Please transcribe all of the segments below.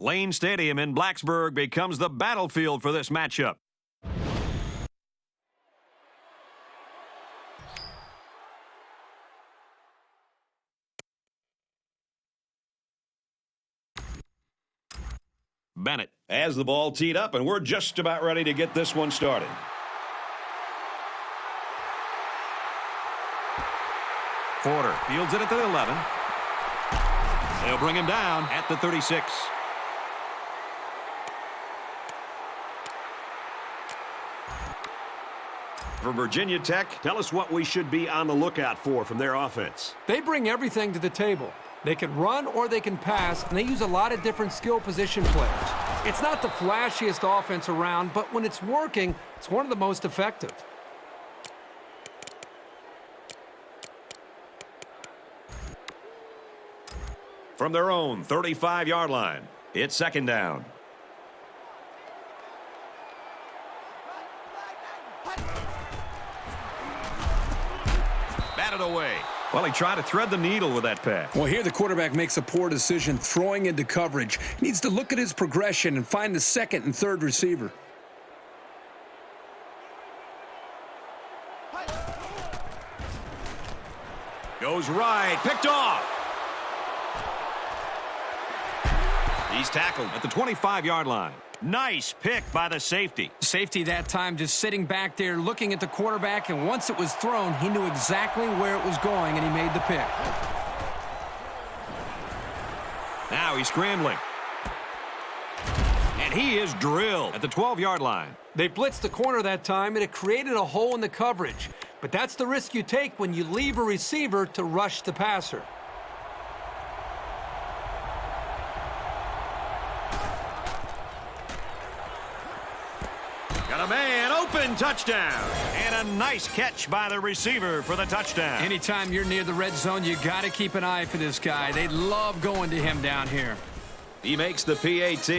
Lane Stadium in Blacksburg becomes the battlefield for this matchup. Bennett has the ball teed up, and we're just about ready to get this one started. Porter fields it at the 11. They'll bring him down at the 36. For Virginia Tech, tell us what we should be on the lookout for from their offense. They bring everything to the table. They can run or they can pass, and they use a lot of different skill position players. It's not the flashiest offense around, but when it's working, it's one of the most effective. From their own 35-yard line, it's second down. Batted away. Well, he tried to thread the needle with that pass. Well, here the quarterback makes a poor decision throwing into coverage. He needs to look at his progression and find the second and third receiver. Goes right, picked off. He's tackled at the 25-yard line. Nice pick by the safety. Safety that time just sitting back there looking at the quarterback, and once it was thrown, he knew exactly where it was going, and he made the pick. Now he's scrambling. And he is drilled at the 12-yard line. They blitzed the corner that time, and it created a hole in the coverage. But that's the risk you take when you leave a receiver to rush the passer. Got a man open, touchdown. And a nice catch by the receiver for the touchdown. Anytime you're near the red zone, you got to keep an eye for this guy. They love going to him down here. He makes the PAT.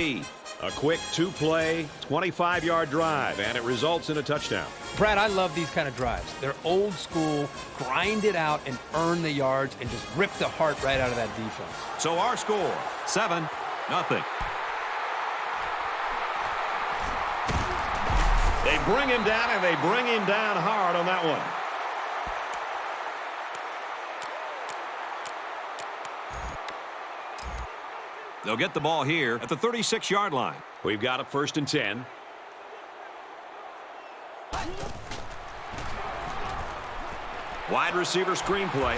A quick two-play, 25-yard drive, and it results in a touchdown. Brad, I love these kind of drives. They're old school, grind it out and earn the yards and just rip the heart right out of that defense. So our score, 7-0. They bring him down, and they bring him down hard on that one. They'll get the ball here at the 36-yard line. We've got a 1st and 10. Wide receiver screen play.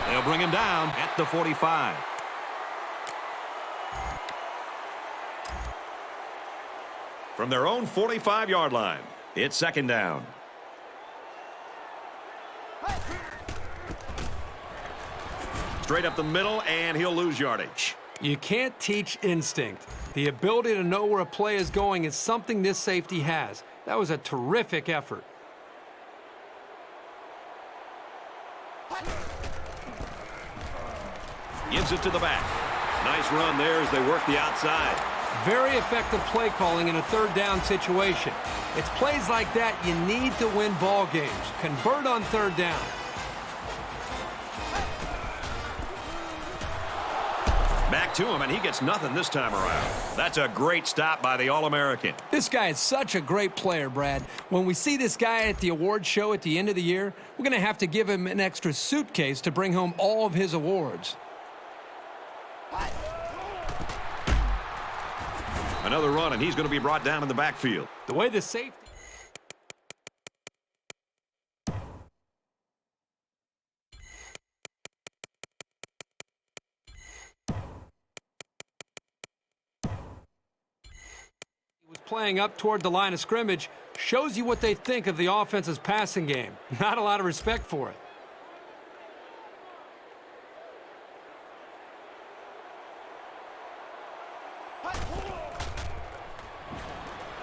They'll bring him down at the 45. From their own 45-yard line, it's second down. Straight up the middle, and he'll lose yardage. You can't teach instinct. The ability to know where a play is going is something this safety has. That was a terrific effort. Gives it to the back. Nice run there as they work the outside. Very effective play calling in a third down situation. It's plays like that you need to win ball games. Convert on third down. Back to him, and he gets nothing this time around. That's a great stop by the All-American. This guy is such a great player, Brad. When we see this guy at the award show at the end of the year, we're going to have to give him an extra suitcase to bring home all of his awards. Another run, and he's going to be brought down in the backfield. The way the safety was playing up toward the line of scrimmage shows you what they think of the offense's passing game. Not a lot of respect for it.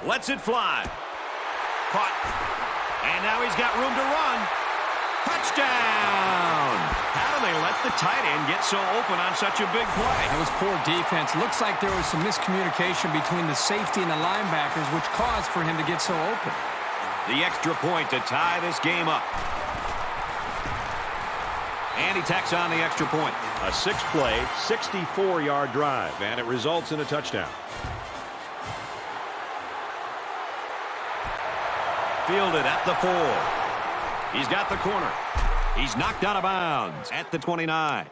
Lets it fly. Caught. And now he's got room to run. Touchdown! How do they let the tight end get so open on such a big play? It was poor defense. Looks like there was some miscommunication between the safety and the linebackers, which caused for him to get so open. The extra point to tie this game up. And he tacks on the extra point. A 6-play, 64-yard drive, and it results in a touchdown. Fielded at the 4. He's got the corner. He's knocked out of bounds at the 29.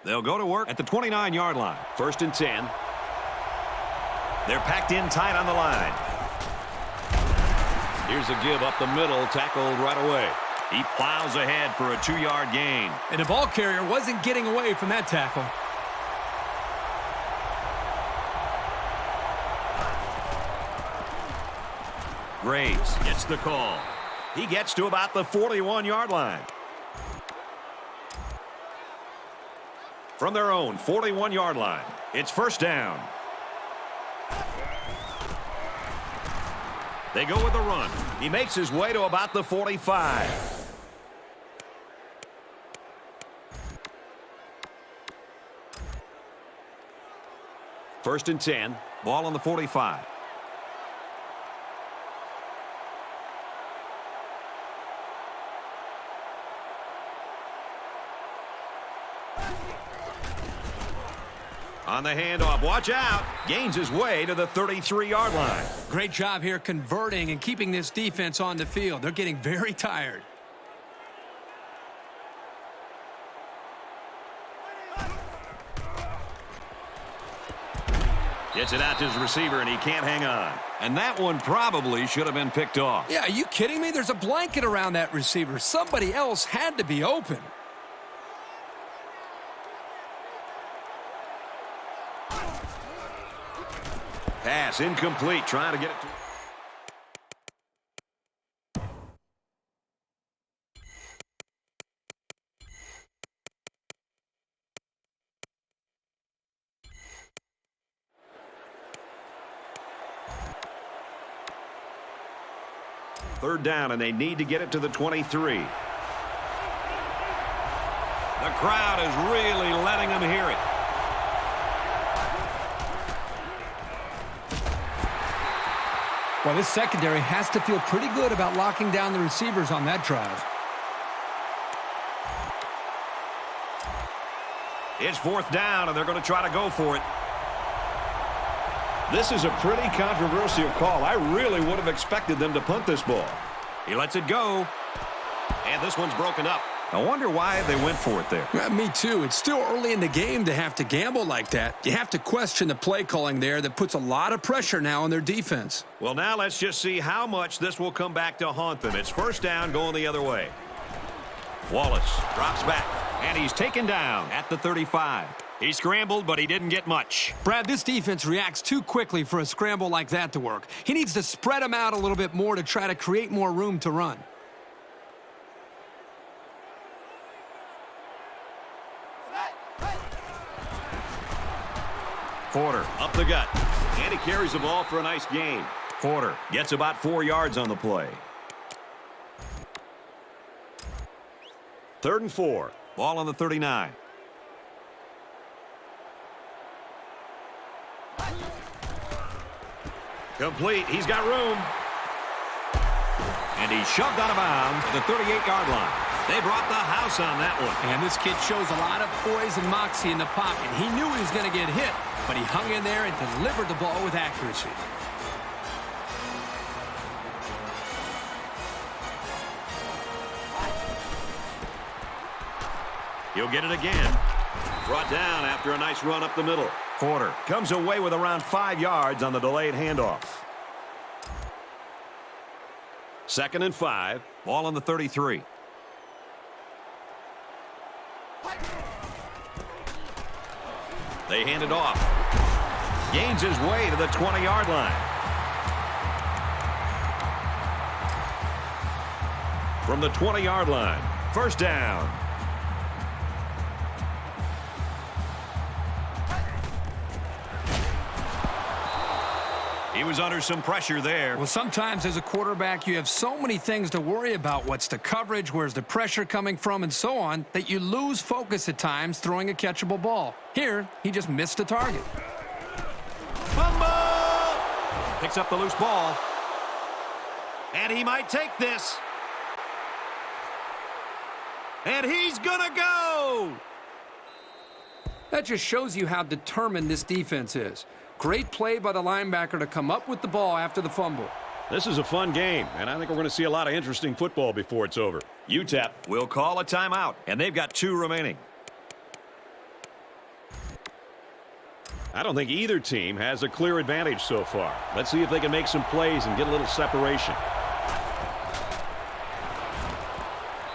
They'll go to work at the 29-yard line. 1st and 10. They're packed in tight on the line. Here's a give up the middle, tackled right away. He plows ahead for a 2-yard gain. And the ball carrier wasn't getting away from that tackle. Graves gets the call. He gets to about the 41-yard line. From their own 41-yard line, it's 1st down. They go with the run. He makes his way to about the 45. First and 10. Ball on the 45. On the handoff, watch out. Gains his way to the 33-yard line. Great job here converting and keeping this defense on the field. They're getting very tired. Gets it out to his receiver, and he can't hang on. And that one probably should have been picked off. Yeah, are you kidding me? There's a blanket around that receiver. Somebody else had to be open. Pass incomplete, trying to get it to... Third down, and they need to get it to the 23. The crowd is really letting them hear it. Well, this secondary has to feel pretty good about locking down the receivers on that drive. It's 4th down, and they're going to try to go for it. This is a pretty controversial call. I really would have expected them to punt this ball. He lets it go, and this one's broken up. I wonder why they went for it there. Me too. It's still early in the game to have to gamble like that. You have to question the play calling there that puts a lot of pressure now on their defense. Well, now let's just see how much this will come back to haunt them. It's 1st down going the other way. Wallace drops back, and he's taken down at the 35. He scrambled, but he didn't get much. Brad, this defense reacts too quickly for a scramble like that to work. He needs to spread them out a little bit more to try to create more room to run. Porter up the gut, and he carries the ball for a nice gain. Porter gets about 4 yards on the play. 3rd and 4. Ball on the 39. Complete. He's got room. And he's shoved out of bounds at the 38-yard line. They brought the house on that one. And this kid shows a lot of poise and moxie in the pocket. He knew he was going to get hit, but he hung in there and delivered the ball with accuracy. He'll get it again. Brought down after a nice run up the middle. Porter comes away with around 5 yards on the delayed handoff. 2nd and 5. Ball on the 33. They hand it off. Gains his way to the 20-yard line. From the 20-yard line, 1st down. He was under some pressure there. Well, sometimes as a quarterback, you have so many things to worry about. What's the coverage? Where's the pressure coming from? And so on, that you lose focus at times throwing a catchable ball. Here, he just missed a target. Fumble! Picks up the loose ball. And he might take this. And he's gonna go! That just shows you how determined this defense is. Great play by the linebacker to come up with the ball after the fumble. This is a fun game, and I think we're going to see a lot of interesting football before it's over. UTEP will call a timeout, and they've got 2 remaining. I don't think either team has a clear advantage so far. Let's see if they can make some plays and get a little separation.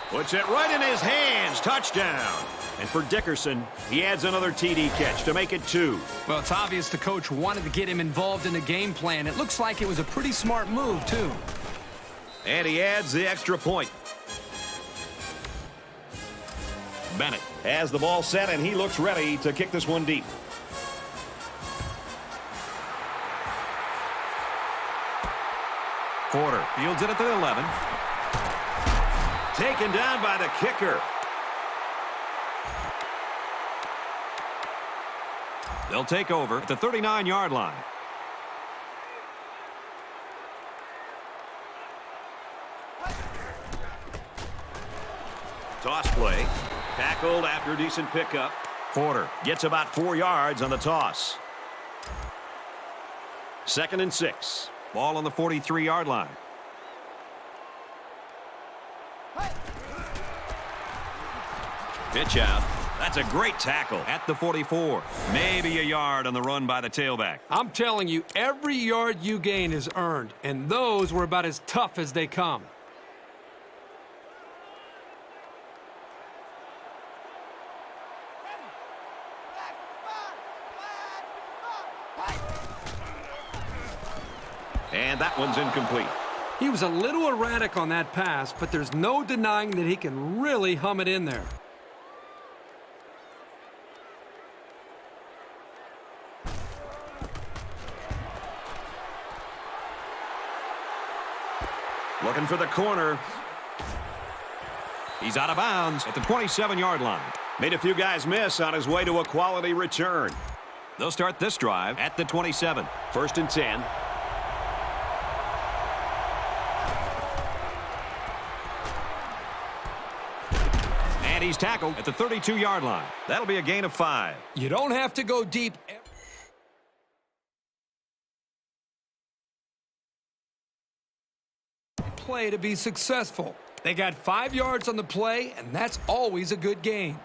Puts it right in his hands. Touchdown. And for Dickerson, he adds another TD catch to make it 2. Well, it's obvious the coach wanted to get him involved in the game plan. It looks like it was a pretty smart move, too. And he adds the extra point. Bennett has the ball set, and he looks ready to kick this one deep. Porter fields it at the 11. Taken down by the kicker. They'll take over at the 39-yard line. Toss play. Tackled after a decent pickup. Porter gets about 4 yards on the toss. 2nd and 6. Ball on the 43-yard line. Pitch out. That's a great tackle at the 44. Maybe a yard on the run by the tailback. I'm telling you, every yard you gain is earned, and those were about as tough as they come. And that one's incomplete. He was a little erratic on that pass, but there's no denying that he can really hum it in there. Looking for the corner. He's out of bounds at the 27-yard line. Made a few guys miss on his way to a quality return. They'll start this drive at the 27. 1st and 10. And he's tackled at the 32-yard line. That'll be a gain of 5. You don't have to go deep. Play to be successful. They got 5 yards on the play, and that's always a good gain.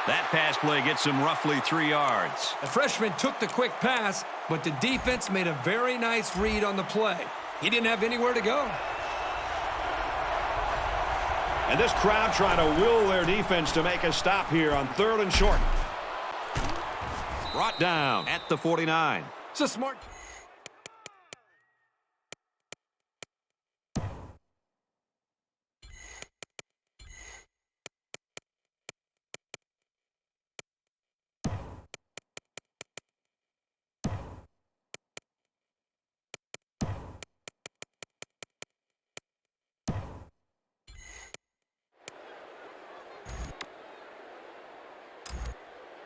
That pass play gets him roughly 3 yards. The freshman took the quick pass, but the defense made a very nice read on the play. He didn't have anywhere to go. And this crowd trying to will their defense to make a stop here on 3rd and short. Brought down at the 49. It's a smart...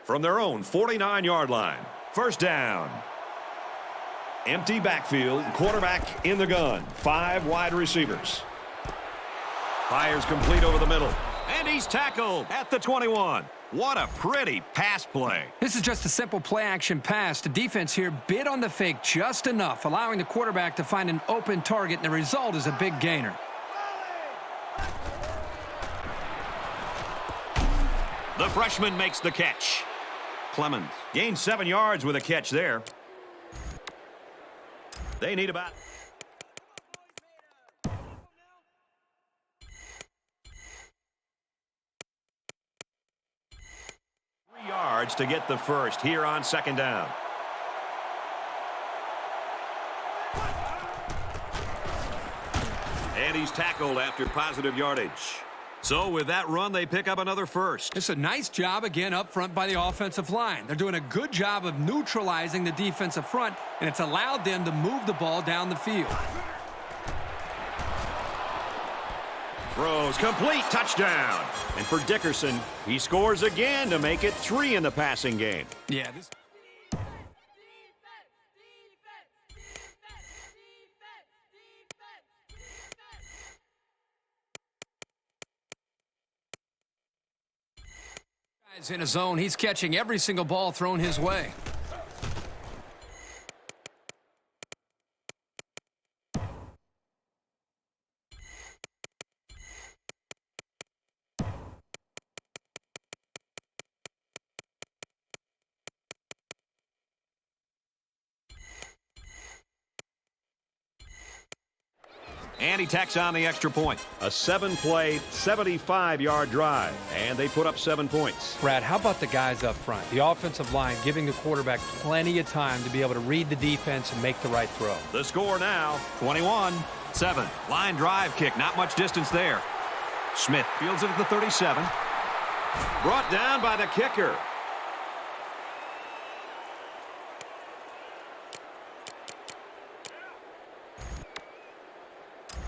From their own 49-yard line. 1st down. Empty backfield. Quarterback in the gun. 5 wide receivers. Fires complete over the middle. And he's tackled at the 21. What a pretty pass play. This is just a simple play-action pass. The defense here bid on the fake just enough, allowing the quarterback to find an open target, and the result is a big gainer. The freshman makes the catch. Clemens gained 7 yards with a catch there. They need about 3 yards to get the first here on 2nd down. And he's tackled after positive yardage. So with that run, they pick up another first. It's a nice job again up front by the offensive line. They're doing a good job of neutralizing the defensive front, and it's allowed them to move the ball down the field. Throws complete, touchdown. And for Dickerson, he scores again to make it 3 in the passing game. Yeah, this... Guy's in his zone. He's catching every single ball thrown his way. And he tacks on the extra point. A 7-play, 75-yard drive, and they put up 7 points. Brad, how about the guys up front? The offensive line giving the quarterback plenty of time to be able to read the defense and make the right throw. The score now, 21-7. Line drive kick, not much distance there. Smith fields it at the 37. Brought down by the kicker.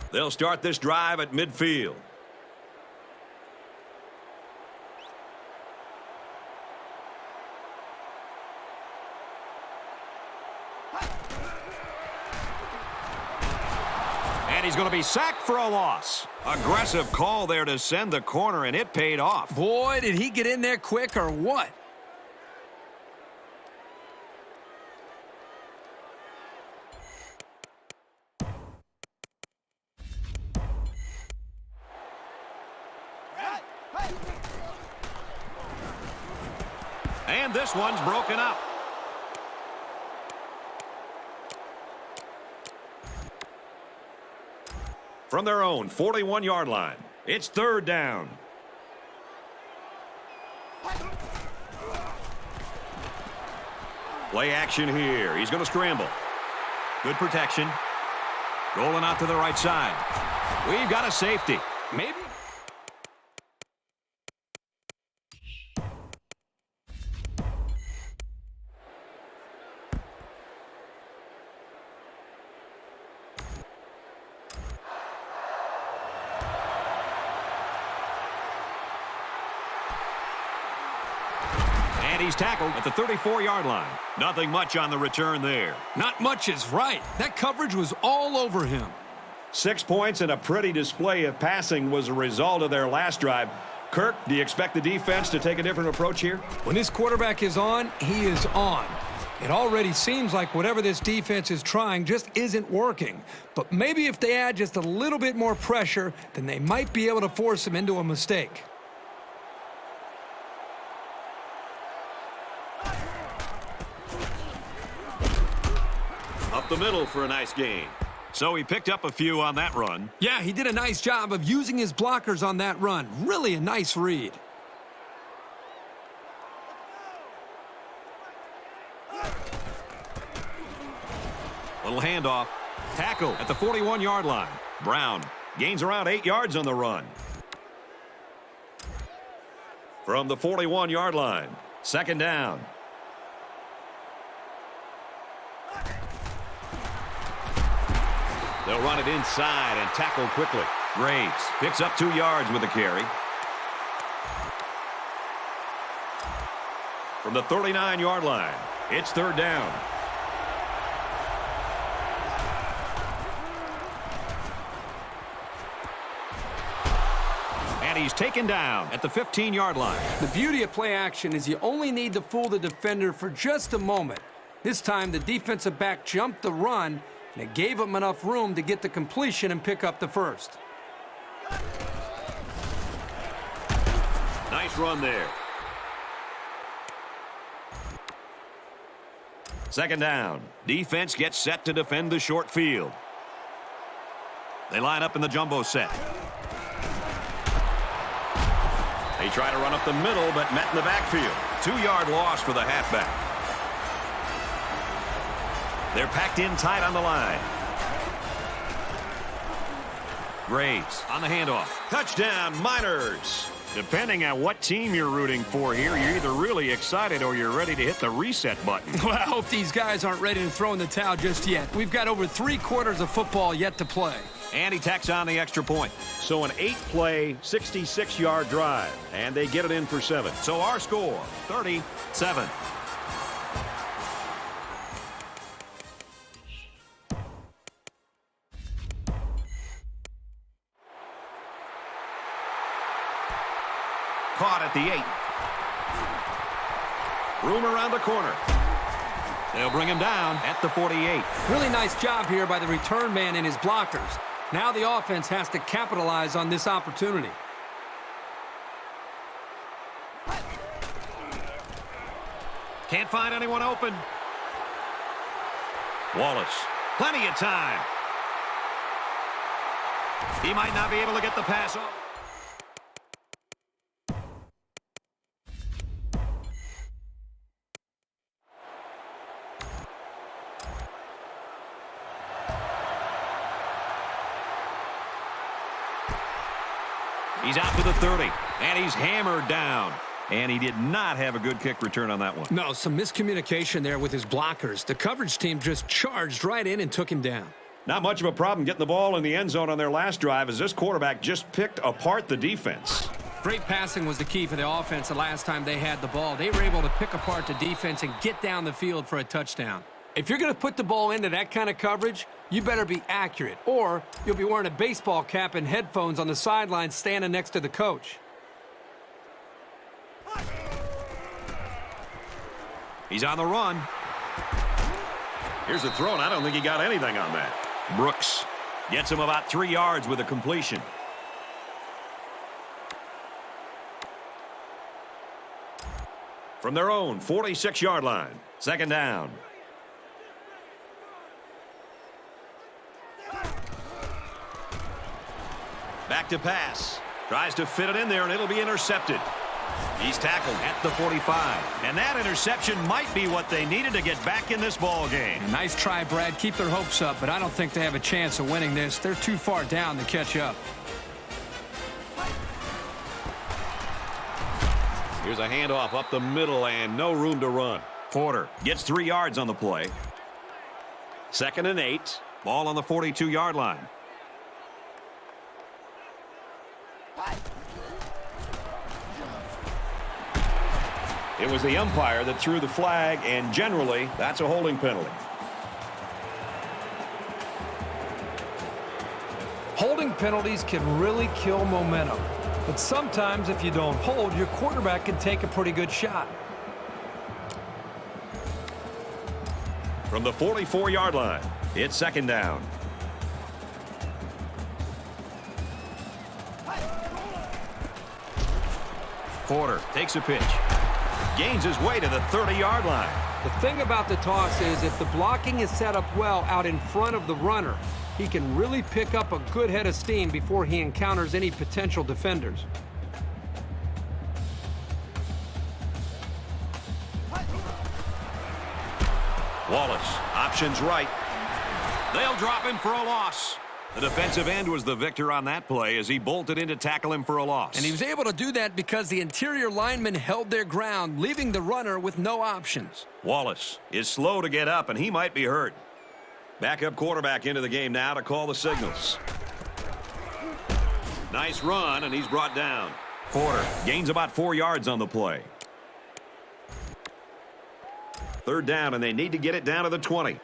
They'll start this drive at midfield. And he's going to be sacked for a loss. Aggressive call there to send the corner, and it paid off. Boy, did he get in there quick or what? And this one's broken up. From their own 41-yard line, it's 3rd down. Play action here. He's going to scramble. Good protection. Rolling out to the right side. We've got a safety. Maybe. And he's tackled at the 34-yard line. Nothing much on the return there. Not much is right. That coverage was all over him. 6 points and a pretty display of passing was a result of their last drive. Kirk, do you expect the defense to take a different approach here? When this quarterback is on, he is on. It already seems like whatever this defense is trying just isn't working. But maybe if they add just a little bit more pressure, then they might be able to force him into a mistake. Up the middle for a nice gain. So he picked up a few on that run. Yeah, he did a nice job of using his blockers on that run. Really a nice read. Little handoff. Tackle at the 41-yard line. Brown gains around 8 yards on the run. From the 41-yard line, 2nd down. They'll run it inside and tackle quickly. Graves picks up 2 yards with the carry. From the 39-yard line, it's 3rd down. And he's taken down at the 15-yard line. The beauty of play action is you only need to fool the defender for just a moment. This time, the defensive back jumped the run, and it gave him enough room to get the completion and pick up the first. Nice run there. 2nd down. Defense gets set to defend the short field. They line up in the jumbo set. They try to run up the middle, but met in the backfield. 2-yard loss for the halfback. They're packed in tight on the line. Graves on the handoff. Touchdown, Miners. Depending on what team you're rooting for here, you're either really excited or you're ready to hit the reset button. Well, I hope these guys aren't ready to throw in the towel just yet. We've got over 3 quarters of football yet to play. And he tacks on the extra point. So an 8-play, 66-yard drive, and they get it in for 7. So our score, 37. Caught at the 8. Room around the corner. They'll bring him down at the 48. Really nice job here by the return man and his blockers. Now the offense has to capitalize on this opportunity. Can't find anyone open. Wallace, plenty of time. He might not be able to get the pass off. He's out to the 30, and he's hammered down. And he did not have a good kick return on that one. No, some miscommunication there with his blockers. The coverage team just charged right in and took him down. Not much of a problem getting the ball in the end zone on their last drive as this quarterback just picked apart the defense. Great passing was the key for the offense the last time they had the ball. They were able to pick apart the defense and get down the field for a touchdown. If you're going to put the ball into that kind of coverage, you better be accurate, or you'll be wearing a baseball cap and headphones on the sideline standing next to the coach. He's on the run. Here's the throw, and I don't think he got anything on that. Brooks gets him about 3 yards with a completion. From their own 46-yard line, second down. Back to pass. Tries to fit it in there, and it'll be intercepted. He's tackled at the 45. And that interception might be what they needed to get back in this ball game. Nice try, Brad. Keep their hopes up, but I don't think they have a chance of winning this. They're too far down to catch up. Here's a handoff up the middle and no room to run. Porter gets 3 yards on the play. Second and 8. Ball on the 42-yard line. It was the umpire that threw the flag, and generally, that's a holding penalty. Holding penalties can really kill momentum. But sometimes if you don't hold, your quarterback can take a pretty good shot. From the 44-yard line, it's second down. Porter takes a pitch. Gains his way to the 30-yard line. The thing about the toss is if the blocking is set up well out in front of the runner, he can really pick up a good head of steam before he encounters any potential defenders. Wallace, options right. They'll drop him for a loss. The defensive end was the victor on that play as he bolted in to tackle him for a loss. And he was able to do that because the interior linemen held their ground, leaving the runner with no options. Wallace is slow to get up, and he might be hurt. Backup quarterback into the game now to call the signals. Nice run, and he's brought down. Porter gains about 4 yards on the play. Third down, and they need to get it down to the 20.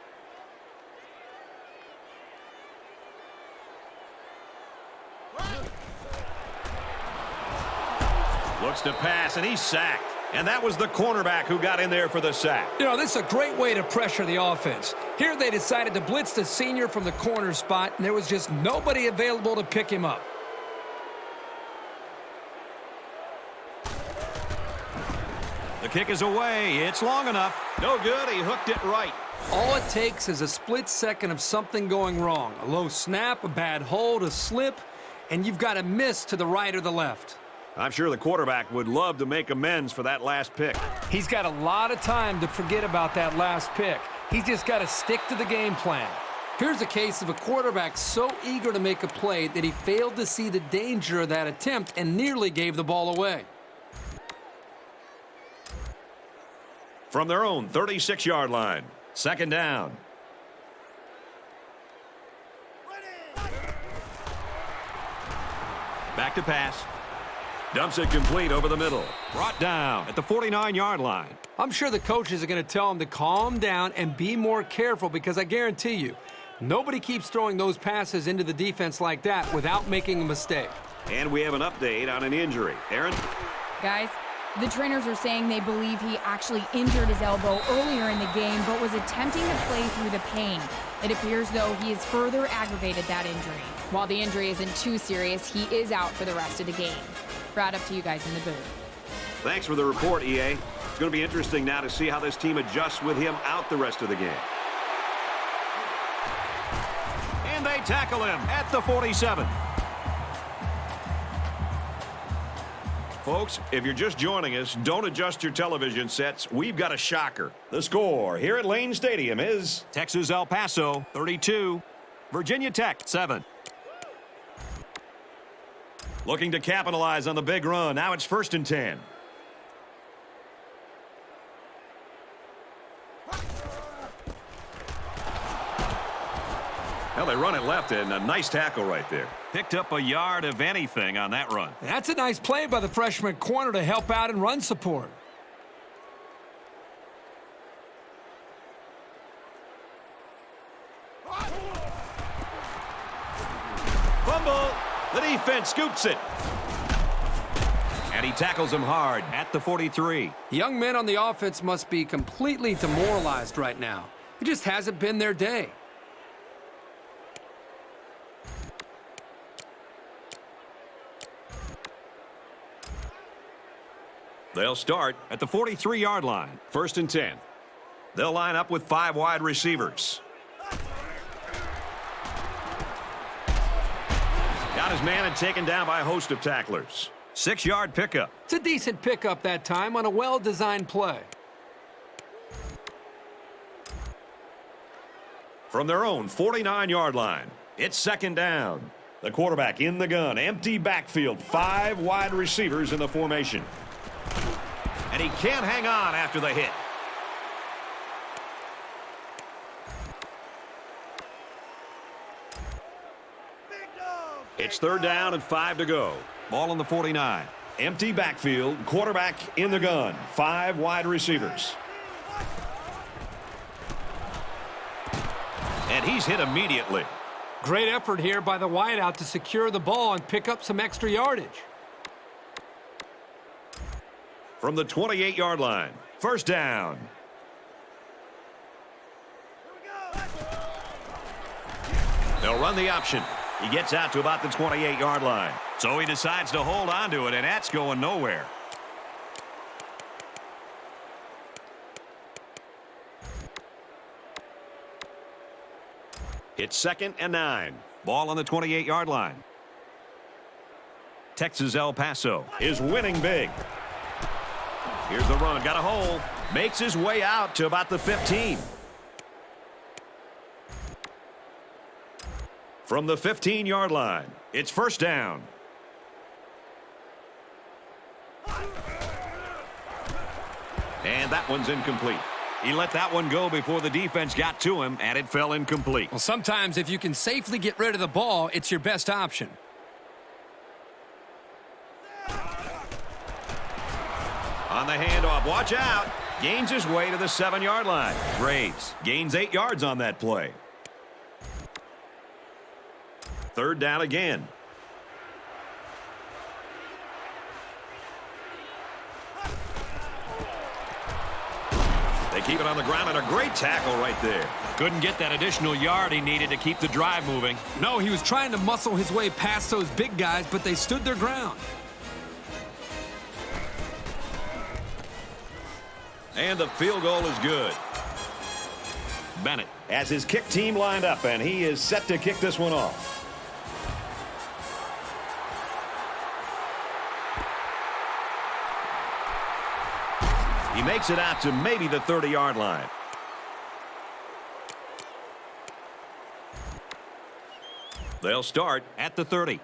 Looks to pass, and he's sacked. And that was the cornerback who got in there for the sack. You know, this is a great way to pressure the offense. Here they decided to blitz the senior from the corner spot, and there was just nobody available to pick him up. The kick is away. It's long enough. No good. He hooked it right. All it takes is a split second of something going wrong. A low snap, a bad hold, a slip, and you've got a miss to the right or the left. I'm sure the quarterback would love to make amends for that last pick. He's got a lot of time to forget about that last pick. He's just got to stick to the game plan. Here's a case of a quarterback so eager to make a play that he failed to see the danger of that attempt and nearly gave the ball away. From their own 36-yard line, second down. Back to pass. Dumps it complete over the middle. Brought down at the 49-yard line. I'm sure the coaches are going to tell him to calm down and be more careful because I guarantee you, nobody keeps throwing those passes into the defense like that without making a mistake. And we have an update on an injury. Aaron? Guys, the trainers are saying they believe he actually injured his elbow earlier in the game but was attempting to play through the pain. It appears, though, he has further aggravated that injury. While the injury isn't too serious, he is out for the rest of the game. Brad, up to you guys in the booth. Thanks for the report, EA. It's going to be interesting now to see how this team adjusts with him out the rest of the game. And they tackle him at the 47. Folks, if you're just joining us, don't adjust your television sets. We've got a shocker. The score here at Lane Stadium is Texas El Paso, 32. Virginia Tech, 7. looking to capitalize on the big run. Now it's 1st and 10. Well, they run it left, and a nice tackle right there. Picked up a yard of anything on that run. That's a nice play by the freshman corner to help out and run support. Fumble. The defense scoops it. And he tackles him hard at the 43. Young men on the offense must be completely demoralized right now. It just hasn't been their day. They'll start At the 43-yard line. 1st and 10. They'll line up with 5 wide receivers. Got his man and taken down by a host of tacklers. 6-yard pickup. It's a decent pickup that time on a well-designed play. From their own 49-yard line, it's 2nd down. The quarterback in the gun, empty backfield, 5 wide receivers in the formation. And he can't hang on after the hit. It's 3rd down and 5 to go. Ball on the 49. Empty backfield, quarterback in the gun, 5 wide receivers. And he's hit immediately. Great effort here by the wideout to secure the ball and pick up some extra yardage. From the 28-yard line, 1st down. They'll run the option. He gets out to about the 28-yard line. So he decides to hold on to it, and that's going nowhere. It's 2nd and 9. Ball on the 28-yard line. Texas El Paso Is winning big. Here's the run. Got a hole. Makes his way out to about the 15. From the 15-yard line, it's 1st down. And that one's incomplete. He let that one go before the defense got to him, and it fell incomplete. Well, sometimes if you can safely get rid of the ball, it's your best option. On the handoff, watch out. Gains his way to the 7-yard line. Graves gains 8 yards on that play. 3rd down again. They keep it on the ground, and a great tackle right there. Couldn't get that additional yard he needed to keep the drive moving. No, he was trying to muscle his way past those big guys, but they stood their ground. And the field goal is good. Bennett. As his kick team lined up, and he is set to kick this one off. He makes it out to maybe the 30-yard line. They'll start At the 30.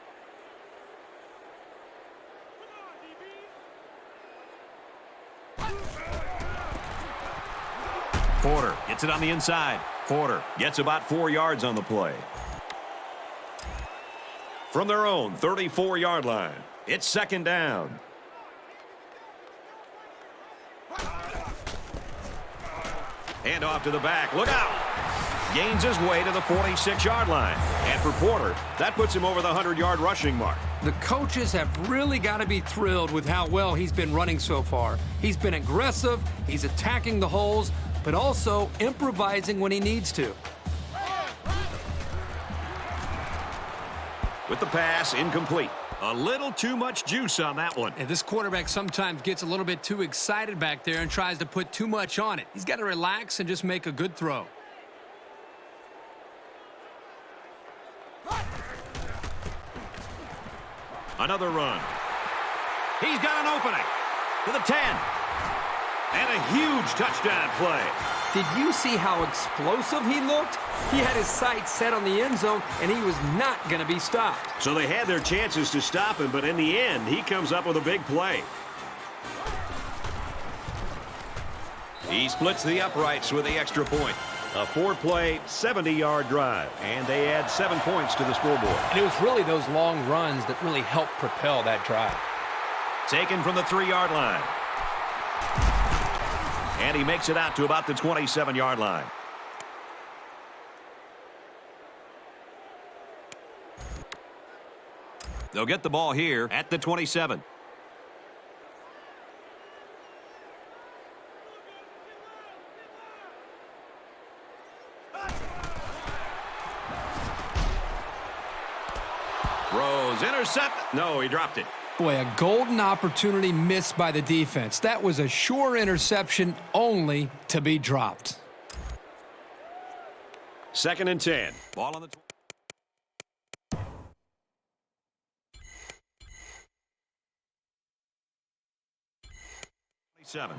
Porter gets it on the inside. Porter gets about 4 yards on the play. From their own 34-yard line, it's second down. Hand off to the back. Look out. Gains his way to the 46-yard line. And for Porter, that puts him over the 100-yard rushing mark. The coaches have really got to be thrilled with how well he's been running so far. He's been aggressive, he's attacking the holes, but also improvising when he needs to. With the pass, incomplete. A little too much juice on that one. And this quarterback sometimes gets a little bit too excited back there and tries to put too much on it. He's got to relax and just make a good throw. Another run. He's got an opening to the 10. And a huge touchdown play. Did you see how explosive he looked? He had his sights set on the end zone, and he was not going to be stopped. So they had their chances to stop him, but in the end, he comes up with a big play. He splits the uprights with the extra point. A 4-play, 70-yard drive, and they add 7 points to the scoreboard. And it was really those long runs that really helped propel that drive. Taken from the 3-yard line. And he makes it out to about the 27-yard line. They'll get the ball here at the 27. Throws, intercept. No, he dropped it. Boy, a golden opportunity missed by the defense. That was a sure interception, only to be dropped. Second and 10. Ball on the 27.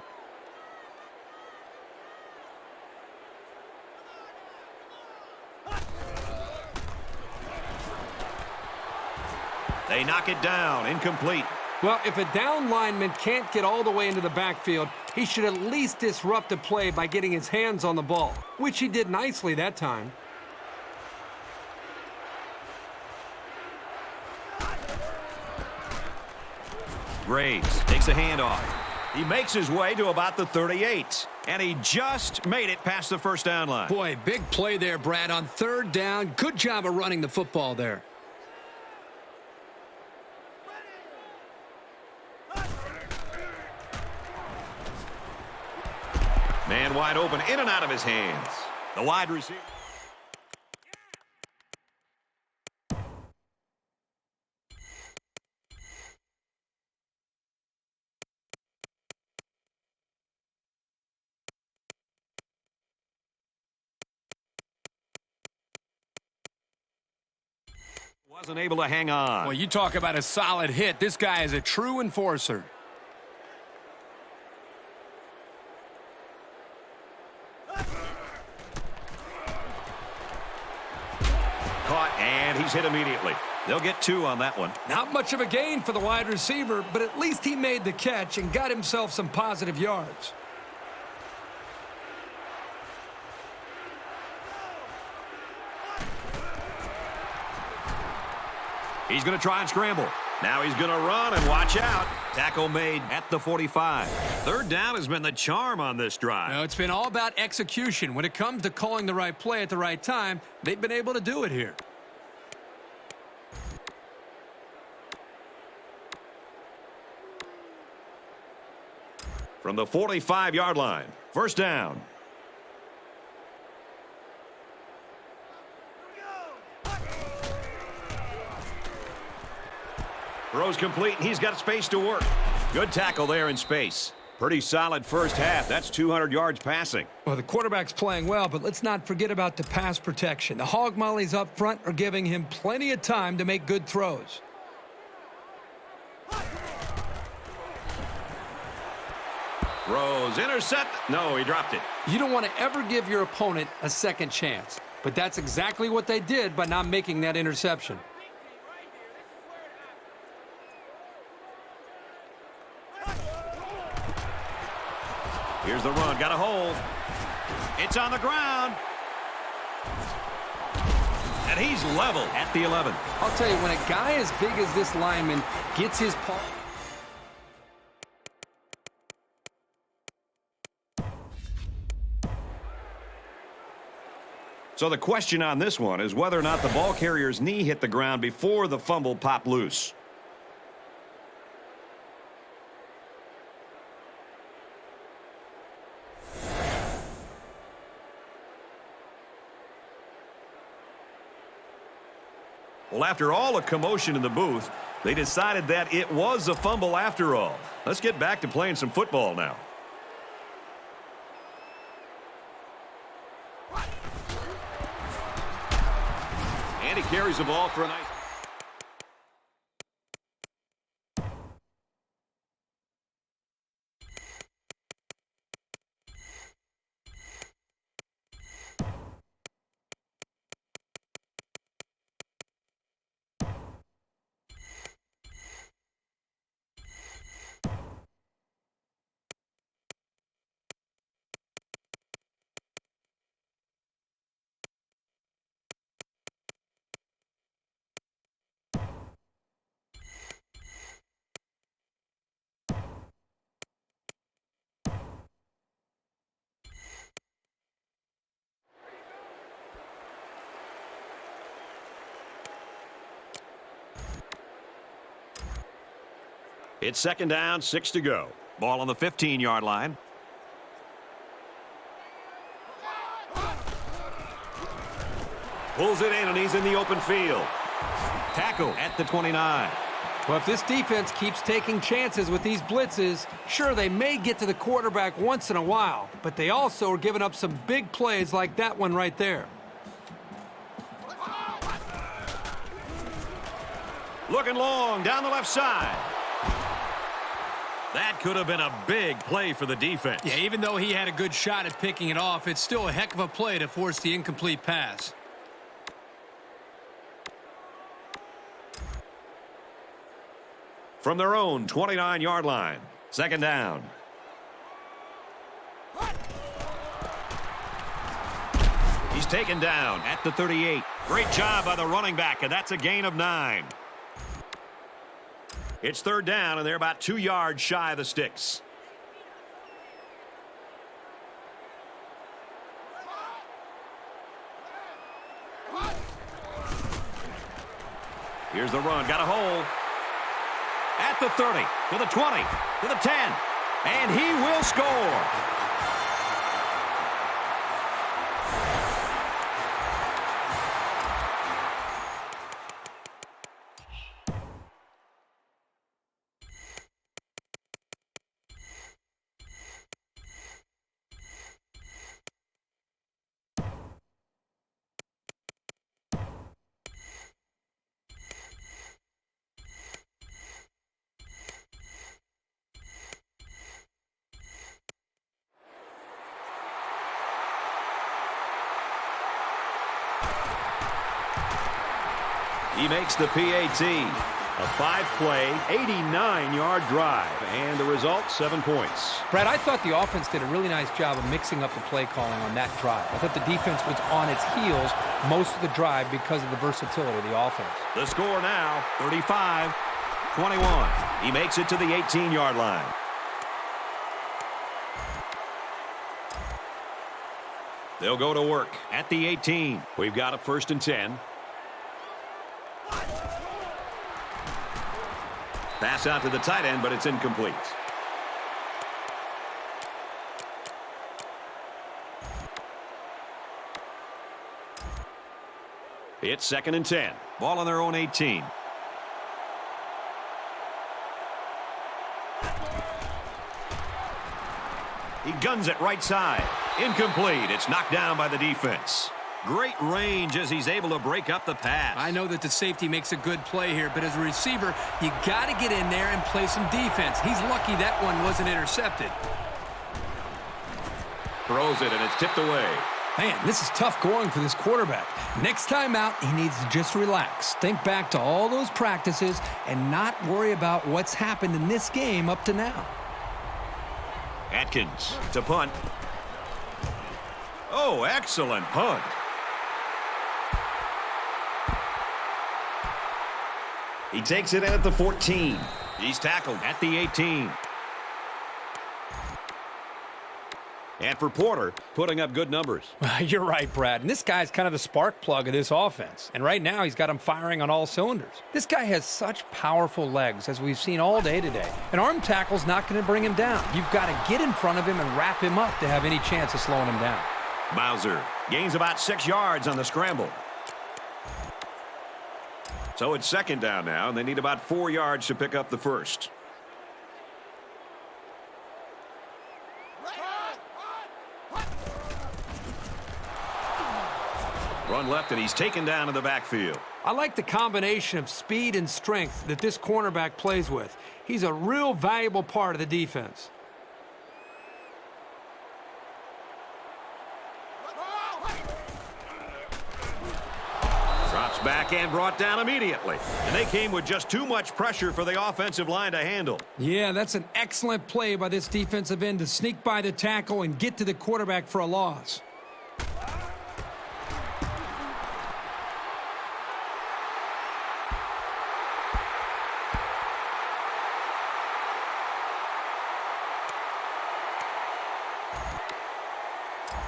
They knock it down, incomplete. Well, if a down lineman can't get all the way into the backfield, he should at least disrupt the play by getting his hands on the ball, which he did nicely that time. Graves takes a handoff. He makes his way to about the 38, and he just made it past the first down line. Boy, big play there, Brad, on third down. Good job of running the football there. Man wide open, in and out of his hands. The wide receiver. Wasn't able to hang on. Well, you talk about a solid hit. This guy is a true enforcer. Caught, and he's hit immediately. They'll get 2 on that one. Not much of a gain for the wide receiver, but at least he made the catch and got himself some positive yards. He's going to try and scramble. Now he's going to run and watch out. Tackle made at the 45. Third down has been the charm on this drive. No, it's been all about execution. When it comes to calling the right play at the right time, they've been able to do it here. From the 45-yard line, first down. Throws complete, and he's got space to work. Good tackle there in space. Pretty solid first half. That's 200 yards passing. Well, the quarterback's playing well, but let's not forget about the pass protection. The hog mollies up front are giving him plenty of time to make good throws. Throws, intercept. No, he dropped it. You don't want to ever give your opponent a second chance, but that's exactly what they did by not making that interception. Here's the run. Got a hole. It's on the ground. And And he's level at the 11. I'll tell you, when a guy as big as this lineman gets his paw... So the question on this one is whether or not the ball carrier's knee hit the ground before the fumble popped loose. Well, after all the commotion in the booth, they decided that it was a fumble after all. Let's get back to playing some football now. And he carries the ball for a nice... It's second down, 6 to go. Ball on the 15-yard line. Pulls it in, and he's in the open field. Tackle at the 29. Well, if this defense keeps taking chances with these blitzes, sure, they may get to the quarterback once in a while, but they also are giving up some big plays like that one right there. Looking long down the left side. That could have been a big play for the defense. Yeah, even though he had a good shot at picking it off, it's still a heck of a play to force the incomplete pass. From their own 29-yard line. Second down. He's taken down at the 38. Great job by the running back, and that's a gain of 9. It's third down, and they're about 2 yards shy of the sticks. Here's the run. Got a hole. At the 30, to the 20, to the 10, and he will score. He makes the PAT. A 5-play, 89-yard drive. And the result, 7 points. Brad, I thought the offense did a really nice job of mixing up the play calling on that drive. I thought the defense was on its heels most of the drive because of the versatility of the offense. The score now, 35-21. He makes it to the 18-yard line. They'll go to work at the 18. We've got a 1st and 10. Pass out to the tight end, but it's incomplete. It's 2nd and 10. Ball on their own 18. He guns it right side. Incomplete. It's knocked down by the defense. Great range as he's able to break up the pass. I know that the safety makes a good play here, but as a receiver, you got to get in there and play some defense. He's lucky that one wasn't intercepted. Throws it, and it's tipped away. Man, this is tough going for this quarterback. Next time out, he needs to just relax. Think back to all those practices and not worry about what's happened in this game up to now. Atkins to punt. Oh, excellent punt. He takes it in at the 14. He's tackled at the 18. And for Porter, putting up good numbers. You're right, Brad. And this guy's kind of the spark plug of this offense. And right now, he's got him firing on all cylinders. This guy has such powerful legs, as we've seen all day today. An arm tackle's not going to bring him down. You've got to get in front of him and wrap him up to have any chance of slowing him down. Bowser gains about 6 yards on the scramble. So it's second down now, and they need about 4 yards to pick up the first. Run left, and he's taken down in the backfield. I like the combination of speed and strength that this cornerback plays with. He's a real valuable part of the defense. Drops back and brought down immediately. And they came with just too much pressure for the offensive line to handle. Yeah, that's an excellent play by this defensive end to sneak by the tackle and get to the quarterback for a loss.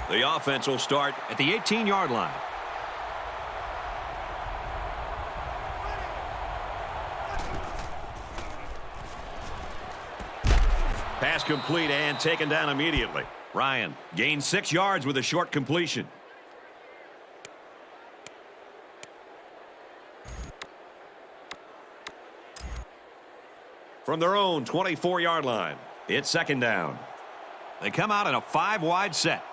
The offense will start At the 18-yard line. pass complete and taken down immediately. Ryan gains 6 yards with a short completion. From their own 24-yard line, it's second down. They come out in a 5-wide set.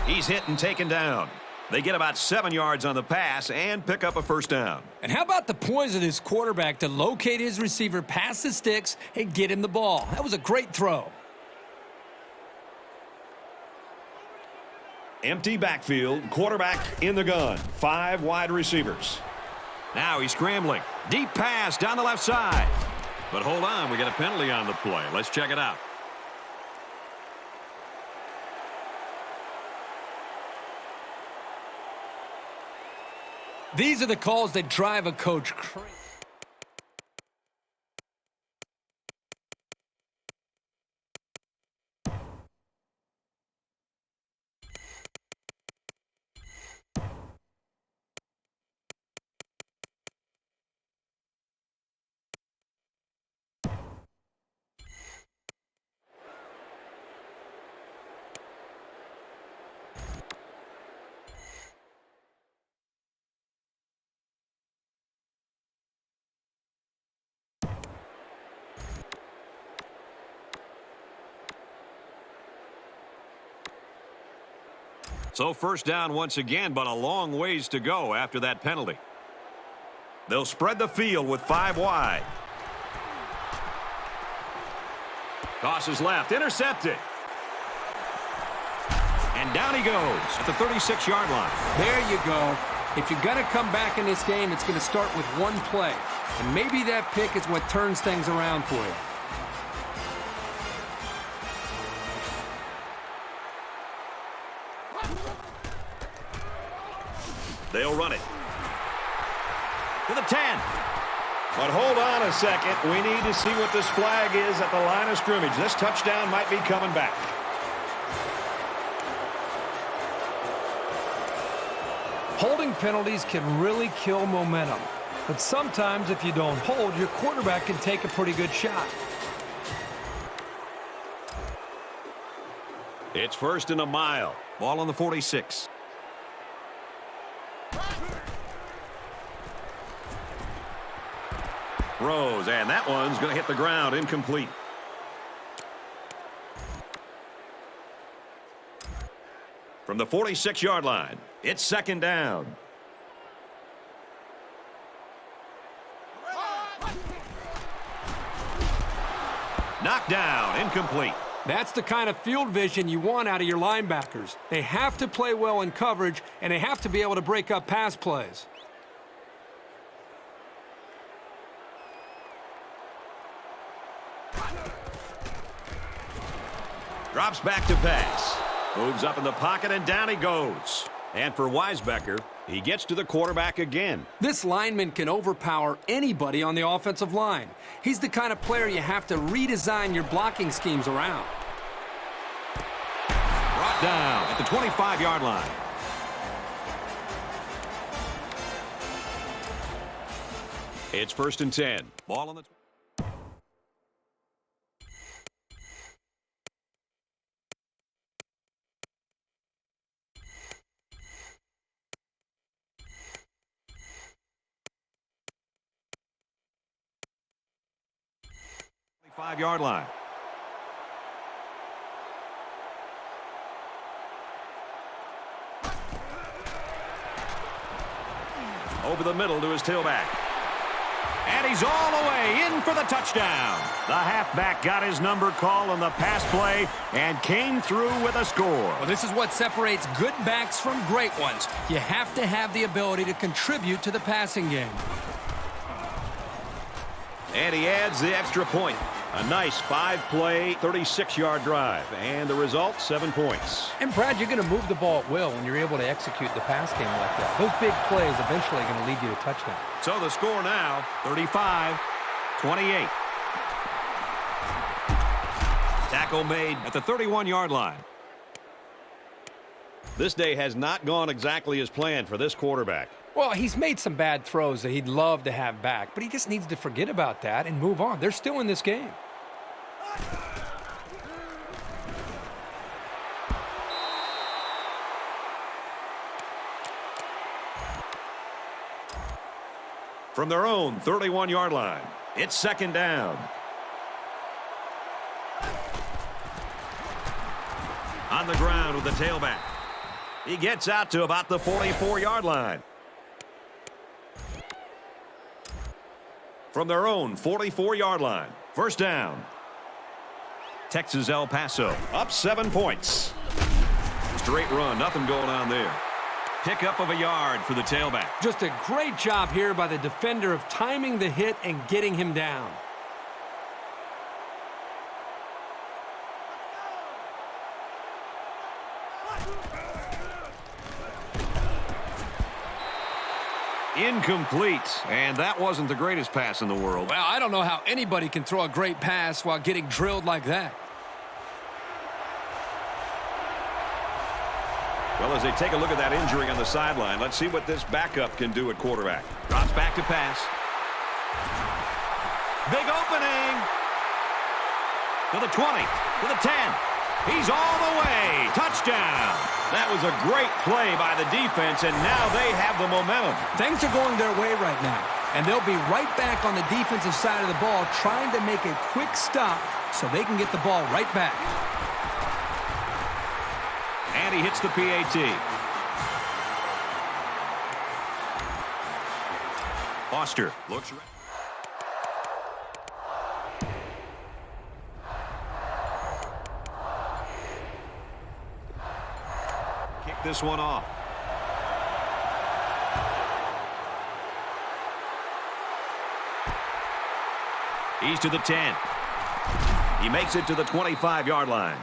He's hit and taken down. They get about 7 yards on the pass and pick up a first down. And how about the poise of this quarterback to locate his receiver past the sticks and get him the ball? That was a great throw. Empty backfield, quarterback in the gun. 5 wide receivers. Now he's scrambling. Deep pass down the left side. But hold on, we got a penalty on the play. Let's check it out. These are the calls that drive a coach crazy. So first down once again, but a long ways to go after that penalty. They'll spread the field with 5 wide. Tosses left, intercepted. And down he goes at the 36-yard line. There you go. If you're going to come back in this game, it's going to start with one play. And maybe that pick is what turns things around for you. They'll run it. To the 10. But hold on a second. We need to see what this flag is at the line of scrimmage. This touchdown might be coming back. Holding penalties can really kill momentum. But sometimes if you don't hold, your quarterback can take a pretty good shot. It's first and a mile. Ball on the 46. Rose, and that one's going to hit the ground, incomplete. From the 46-yard line, it's second down. Knocked down, incomplete. That's the kind of field vision you want out of your linebackers. They have to play well in coverage, and they have to be able to break up pass plays. Drops back to pass. Moves up in the pocket, and down he goes. And for Weisbecker, He gets to the quarterback again. This lineman can overpower anybody on the offensive line. He's the kind of player you have to redesign your blocking schemes around. Brought down at the 25-yard line. It's 1st and 10. Ball on the... Five-yard line. Over the middle to his tailback. And he's all the way in for the touchdown. The halfback got his number called on the pass play and came through with a score. Well, this is what separates good backs from great ones. You have to have the ability to contribute to the passing game. And he adds the extra point. A nice 5-play, 36-yard drive. And the result, 7 points. And, Brad, you're going to move the ball at will when you're able to execute the pass game like that. Those big plays eventually are going to lead you to touchdown. So the score now, 35-28. Tackle made at the 31-yard line. This day has not gone exactly as planned for this quarterback. Well, he's made some bad throws that he'd love to have back, but he just needs to forget about that and move on. They're still in this game. From their own 31-yard line, it's 2nd down. On the ground with the tailback. He gets out to about the 44-yard line. From their own 44-yard line, 1st down. Texas El Paso. Up 7 points. Straight run, nothing going on there. Pickup of a yard for the tailback. Just a great job here by the defender of timing the hit and getting him down. Incomplete, and that wasn't the greatest pass in the world. Well, I don't know how anybody can throw a great pass while getting drilled like that. Well, as they take a look at that injury on the sideline, let's see what this backup can do at quarterback. Drops back to pass. Big opening. To the 20, to the 10. He's all the way. Touchdown. That was a great play by the defense, and now they have the momentum. Things are going their way right now, and they'll be right back on the defensive side of the ball trying to make a quick stop so they can get the ball right back. And he hits the PAT. Foster looks ready. Kick this one off. He's to the 10. He makes it to the 25-yard line.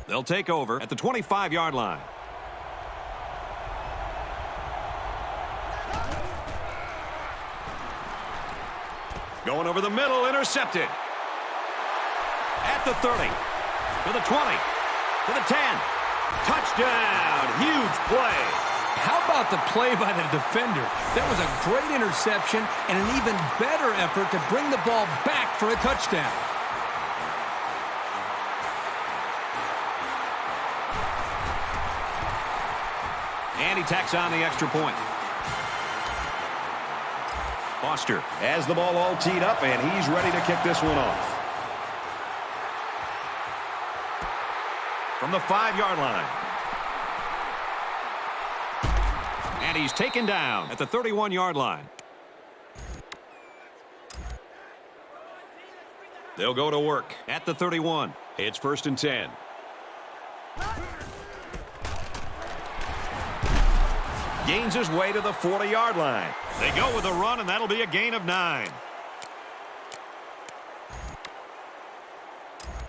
They'll take over at the 25-yard line. Going over the middle, intercepted. At the 30, to the 20, to the 10. Touchdown! Huge play. How about the play by the defender? That was a great interception and an even better effort to bring the ball back for a touchdown. And he tacks on the extra point. Foster has the ball all teed up, and he's ready to kick this one off. From the 5-yard line. And he's taken down at the 31-yard line. They'll go to work at the 31. It's 1st and 10. Gains his way to the 40-yard line. They go with a run, and that'll be a gain of 9.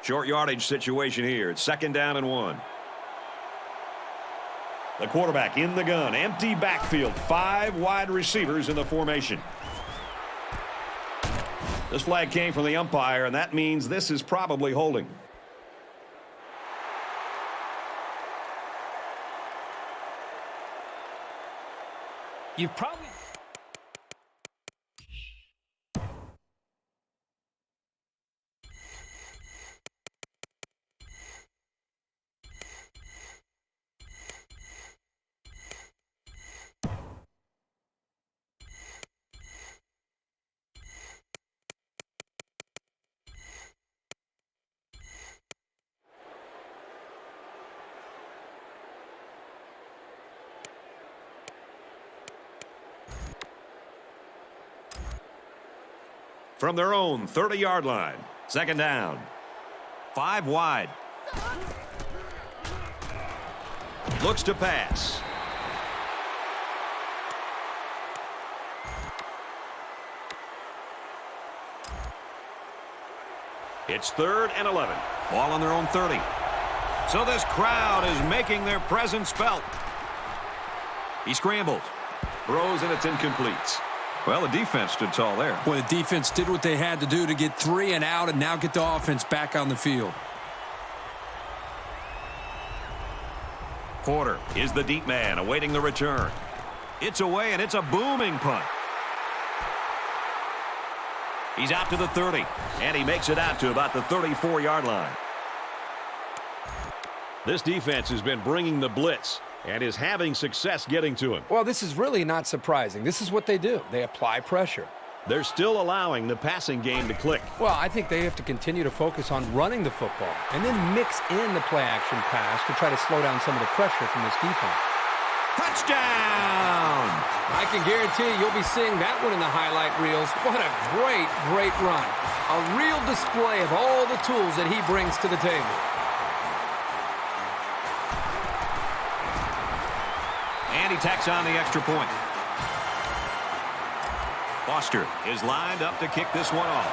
Short yardage situation here. It's 2nd down and 1. The quarterback in the gun. Empty backfield. 5 wide receivers in the formation. This flag came from the umpire, and that means this is probably holding. You've probably... From their own 30-yard line. Second down. 5 wide. Looks to pass. It's 3rd and 11. Ball on their own 30. So this crowd is making their presence felt. He scrambles. Throws, and it's incomplete. Well, the defense stood tall there. Boy, the defense did what they had to do to get 3 and out and now get the offense back on the field. Porter is the deep man awaiting the return. It's away, and it's a booming punt. He's out to the 30, and he makes it out to about the 34-yard line. This defense has been bringing the blitz and is having success getting to him. Well, this is really not surprising. This is what they do. They apply pressure. They're still allowing the passing game to click. Well, I think they have to continue to focus on running the football and then mix in the play-action pass to try to slow down some of the pressure from this defense. Touchdown! I can guarantee you'll be seeing that one in the highlight reels. What a great, great run. A real display of all the tools that he brings to the table. And he tacks on the extra point. Foster is lined up to kick this one off.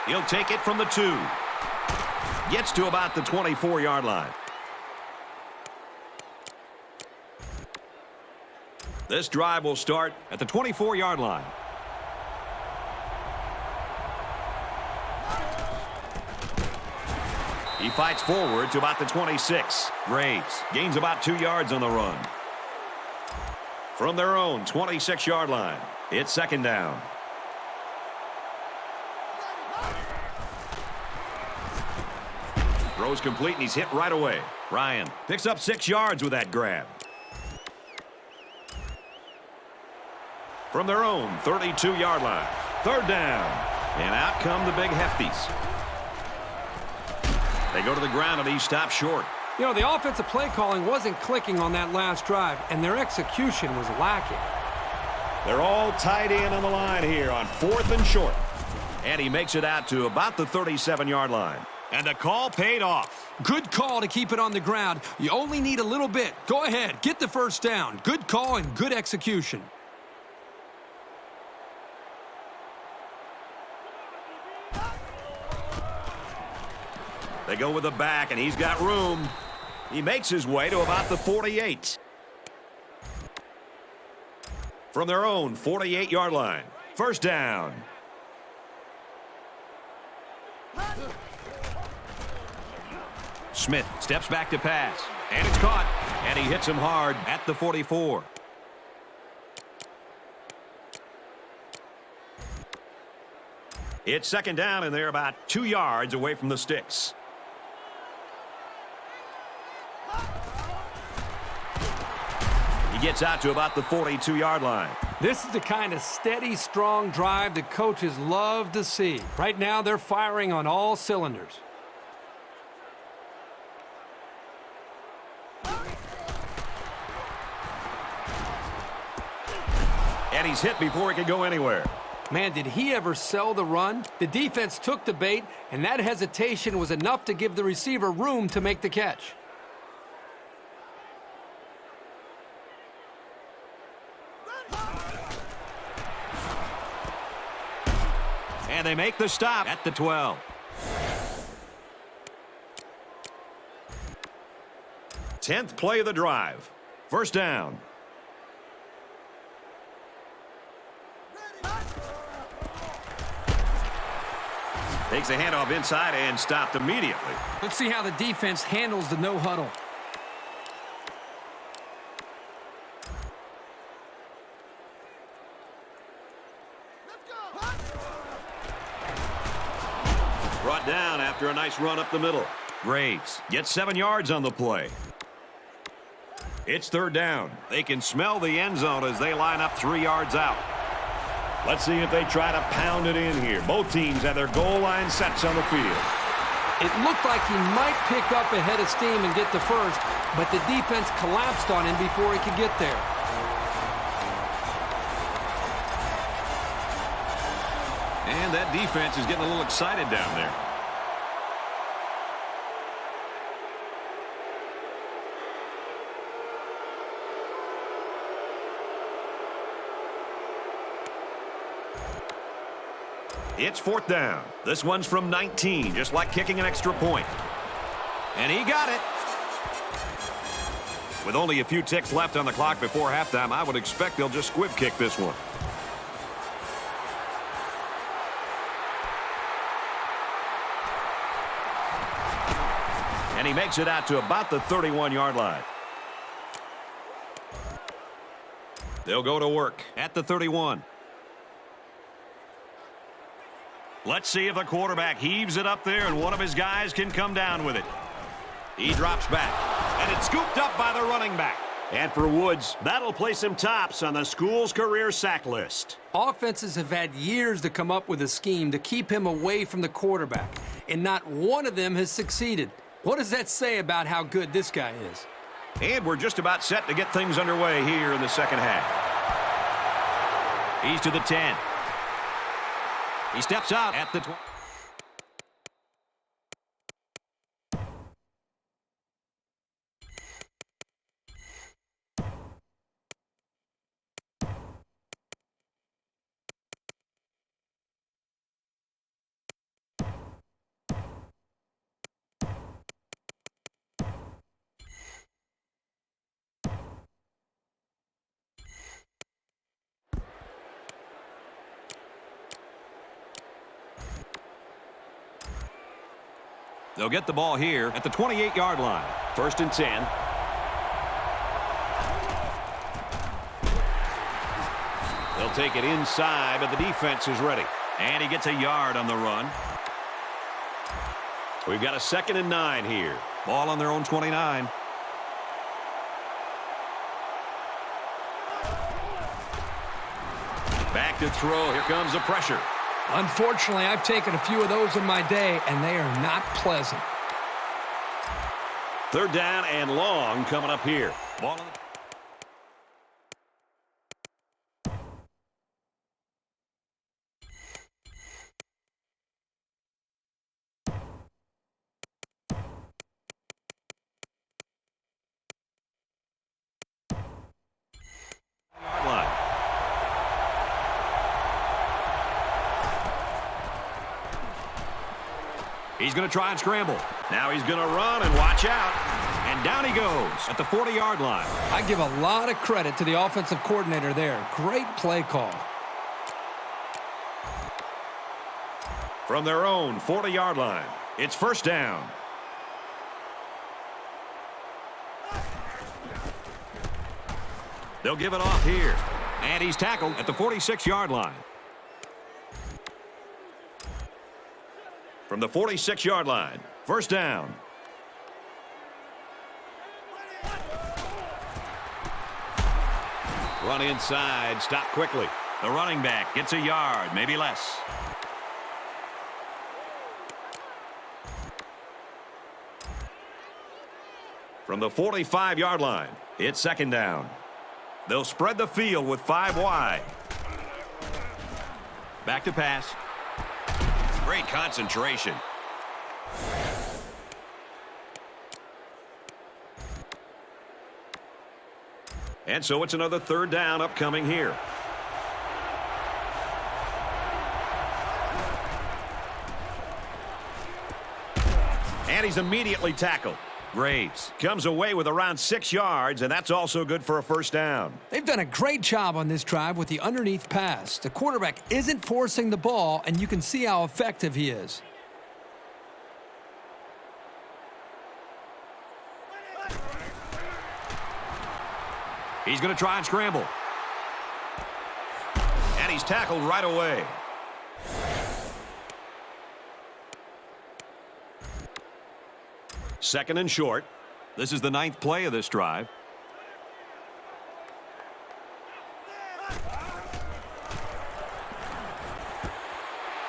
He'll take it from the 2. Gets to about the 24-yard line. This drive will start at the 24-yard line. He fights forward to about the 26. Graves Gains about 2 yards on the run. From their own 26-yard line, it's second down. Throws complete, and he's hit right away. Ryan Picks up 6 yards with that grab. From their own 32-yard line, third down. And out come the big hefties. They go to the ground, and he stops short. You know, the offensive play calling wasn't clicking on that last drive, and their execution was lacking. They're all tied in on the line here on 4th and short. And he makes it out to about the 37-yard line. And the call paid off. Good call to keep it on the ground. You only need a little bit. Go ahead, get the first down. Good call and good execution. They go with the back, and he's got room. He makes his way to about the 48. From their own 48-yard line, first down. Smith steps back to pass. And it's caught. And he hits him hard At the 44. It's second down, and they're about 2 yards away from the sticks. He gets out to about the 42-yard line. This is the kind of steady, strong drive the coaches love to see. Right now, they're firing on all cylinders. And he's hit before he can go anywhere. Man, did he ever sell the run? The defense took the bait, and that hesitation was enough to give the receiver room to make the catch. And they make the stop at the 12. 10th play of the drive. First down. Takes the handoff inside and stopped immediately. Let's see how the defense handles the no huddle. Brought down after a nice run up the middle. Graves gets 7 yards on the play. It's third down. They can smell the end zone as they line up 3 yards out. Let's see if they try to pound it in here. Both teams have their goal line sets on the field. It looked like he might pick up a head of steam and get the first, but the defense collapsed on him before he could get there. And that defense is getting a little excited down there. It's fourth down. This one's from 19, just like kicking an extra point. And he got it. With only a few ticks left on the clock before halftime, I would expect they'll just squib kick this one. And he makes it out to about the 31-yard line. They'll go to work at the 31. Let's see if the quarterback heaves it up there and one of his guys can come down with it. He drops back, and it's scooped up by the running back. And for Woods, that'll place him tops on the school's career sack list. Offenses have had years to come up with a scheme to keep him away from the quarterback, and not one of them has succeeded. What does that say about how good this guy is? And we're just about set to get things underway here in the second half. He's to the 10. He steps out at the 20. They'll get the ball here at the 28-yard line. First and 10. They'll take it inside, but the defense is ready. And he gets a yard on the run. We've got a 2nd and 9 here. Ball on their own 29. Back to throw. Here comes the pressure. Unfortunately, I've taken a few of those in my day, and they are not pleasant. Third down and long coming up here. Ball on the line. He's going to try and scramble. Now he's going to run and watch out. And down he goes at the 40-yard line. I give a lot of credit to the offensive coordinator there. Great play call. From their own 40-yard line, it's first down. They'll give it off here. And he's tackled at the 46-yard line. From the 46-yard line, first down. Run inside, stop quickly. The running back gets a yard, maybe less. From the 45-yard line, it's second down. They'll spread the field with 5 wide. Back to pass. Great concentration. And so it's another third down upcoming here. And he's immediately tackled. Graves. Comes away with around 6 yards, and that's also good for a first down. They've done a great job on this drive with the underneath pass. The quarterback isn't forcing the ball, and you can see how effective he is. He's going to try and scramble. And he's tackled right away. Second and short. This is the 9th play of this drive.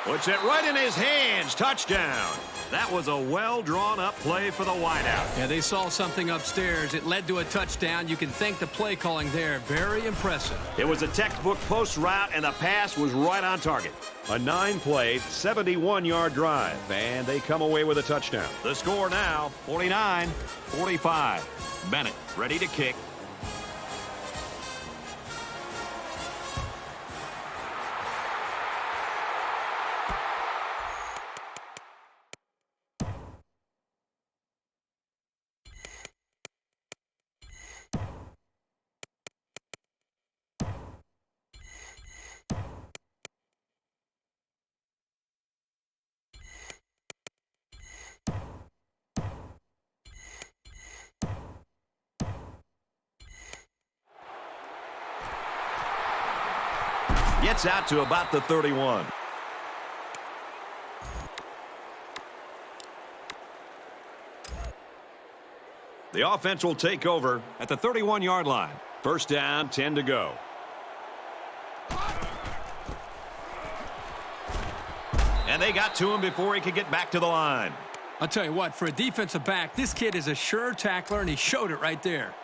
Puts it right in his hands. Touchdown. That was a well-drawn-up play for the wideout. Yeah, they saw something upstairs. It led to a touchdown. You can thank the play calling there. Very impressive. It was a textbook post route, and the pass was right on target. A 9-play, 71-yard drive, and they come away with a touchdown. The score now, 49-45. Bennett ready to kick. Gets out to about the 31. The offense will take over At the 31-yard line. first down, 10 to go. And they got to him before he could get back to the line. I'll tell you what, for a defensive back, this kid is a sure tackler, and he showed it right there.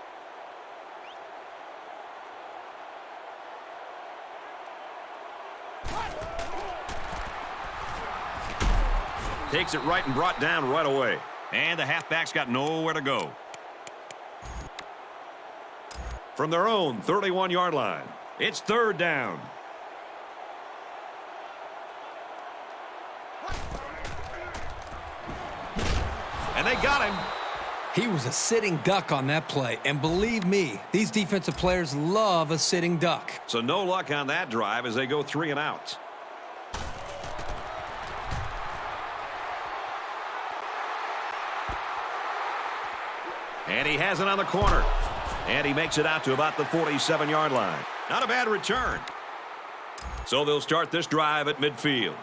Takes it right and brought down right away. And the halfback's got nowhere to go. From their own 31-yard line, it's third down. And they got him. He was a sitting duck on that play, and believe me, these defensive players love a sitting duck. So no luck on that drive as they go 3 and out. And he has it on the corner. And he makes it out to about the 47-yard line. Not a bad return. So they'll start this drive at midfield.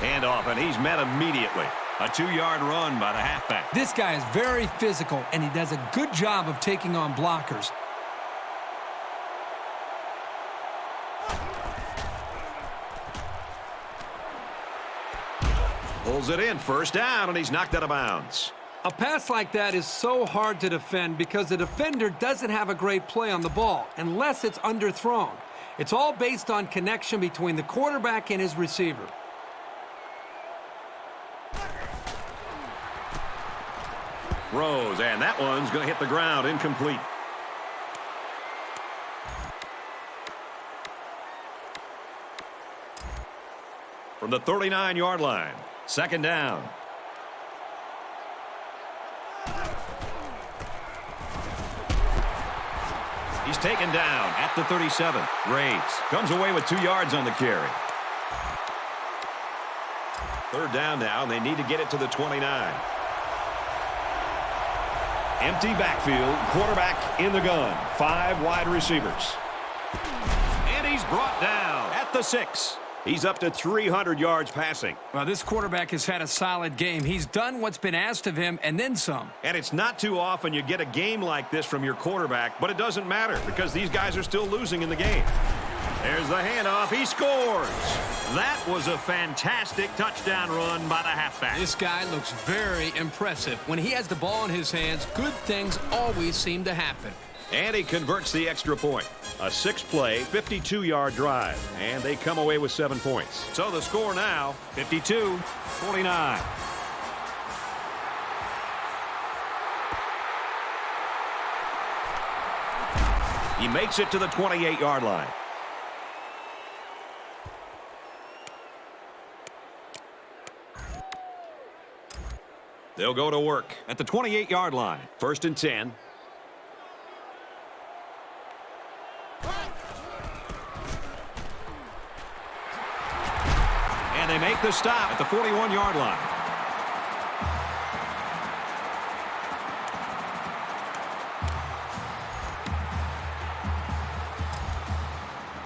Handoff, and he's met immediately. A 2-yard run by the halfback. This guy is very physical, and he does a good job of taking on blockers. Pulls it in, first down, and he's knocked out of bounds. A pass like that is so hard to defend because the defender doesn't have a great play on the ball unless it's underthrown. It's all based on connection between the quarterback and his receiver. Throws, and that one's going to hit the ground, incomplete. From the 39-yard line, second down. He's taken down At the 37, Graves. Comes away with 2 yards on the carry. Third down now, and they need to get it to the 29. Empty backfield, quarterback in the gun. 5 wide receivers. And he's brought down at the 6. He's up to 300 yards passing. Well, this quarterback has had a solid game. He's done what's been asked of him and then some. And it's not too often you get a game like this from your quarterback, but it doesn't matter because these guys are still losing in the game. There's the handoff. He scores. That was a fantastic touchdown run by the halfback. This guy looks very impressive. When he has the ball in his hands, good things always seem to happen. And he converts the extra point. A 6-play, 52-yard drive. And they come away with 7 points. So the score now, 52-49. He makes it to the 28-yard line. They'll go to work at the 28-yard line. 1st and 10. And they make the stop at the 41-yard line.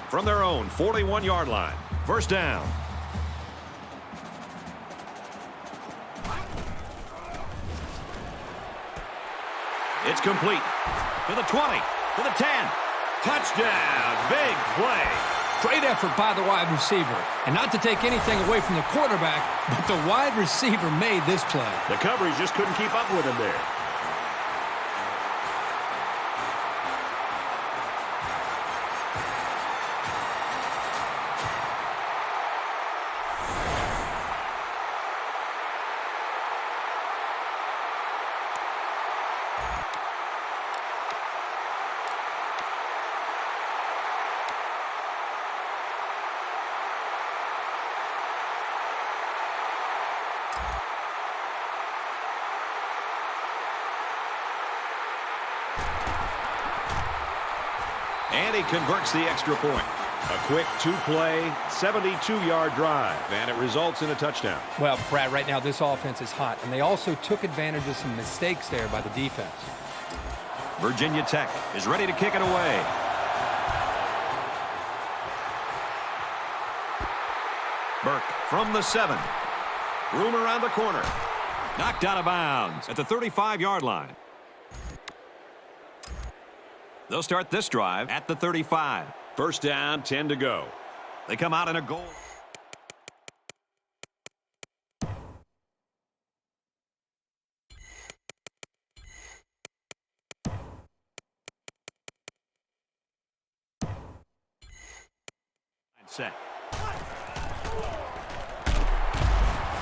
From their own 41-yard line. 1st down. It's complete. To the 20. To the 10. Touchdown. Big play. Great effort by the wide receiver. And not to take anything away from the quarterback, but the wide receiver made this play. The coverage just couldn't keep up with him there. And he converts the extra point. A quick two-play, 72-yard drive, and it results in a touchdown. Well, Brad, right now this offense is hot, and they also took advantage of some mistakes there by the defense. Virginia Tech is ready to kick it away. Burke from the 7. Room around the corner. Knocked out of bounds at the 35-yard line. They'll start this drive at the 35. 1st down, 10 to go. They come out in a goal. Set.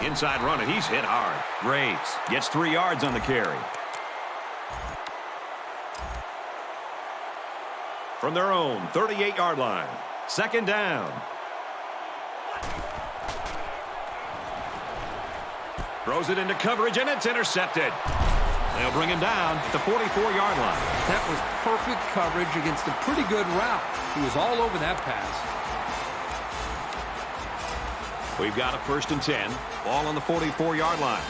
Inside run, and he's hit hard. Graves gets 3 yards on the carry. From their own 38-yard line. 2nd down. Throws it into coverage, and it's intercepted. They'll bring him down at the 44-yard line. That was perfect coverage against a pretty good route. He was all over that pass. We've got a 1st and 10. Ball on the 44-yard line.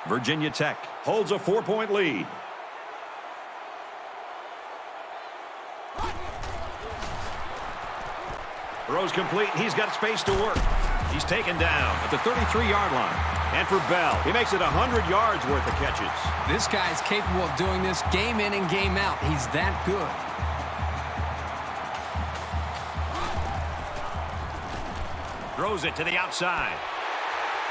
Virginia Tech Holds a 4-point lead. Throws complete. He's got space to work. He's taken down at the 33-yard line. And for Bell, he makes it 100 yards worth of catches. This guy's capable of doing this game in and game out. He's that good. Throws it to the outside.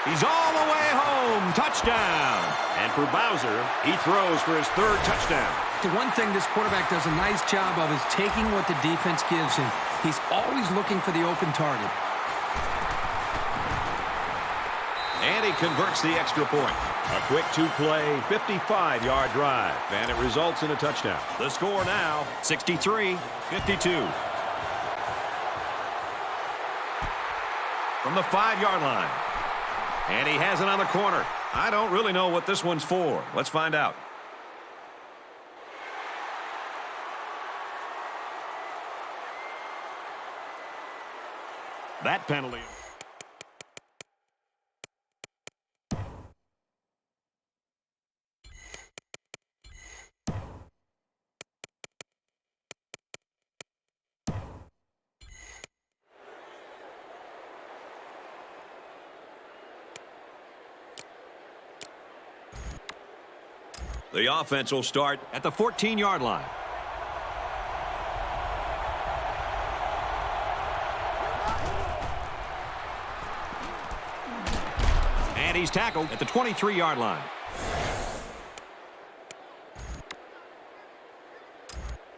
He's all the way home. Touchdown. And for Bowser, he throws for his 3rd touchdown. The one thing this quarterback does a nice job of is taking what the defense gives him. He's always looking for the open target. And he converts the extra point. A quick two-play, 55-yard drive, and it results in a touchdown. The score now, 63-52. From the 5-yard line. And he has it on the corner. I don't really know what this one's for. Let's find out. That penalty. The offense will start at the 14-yard line. And he's tackled at the 23-yard line.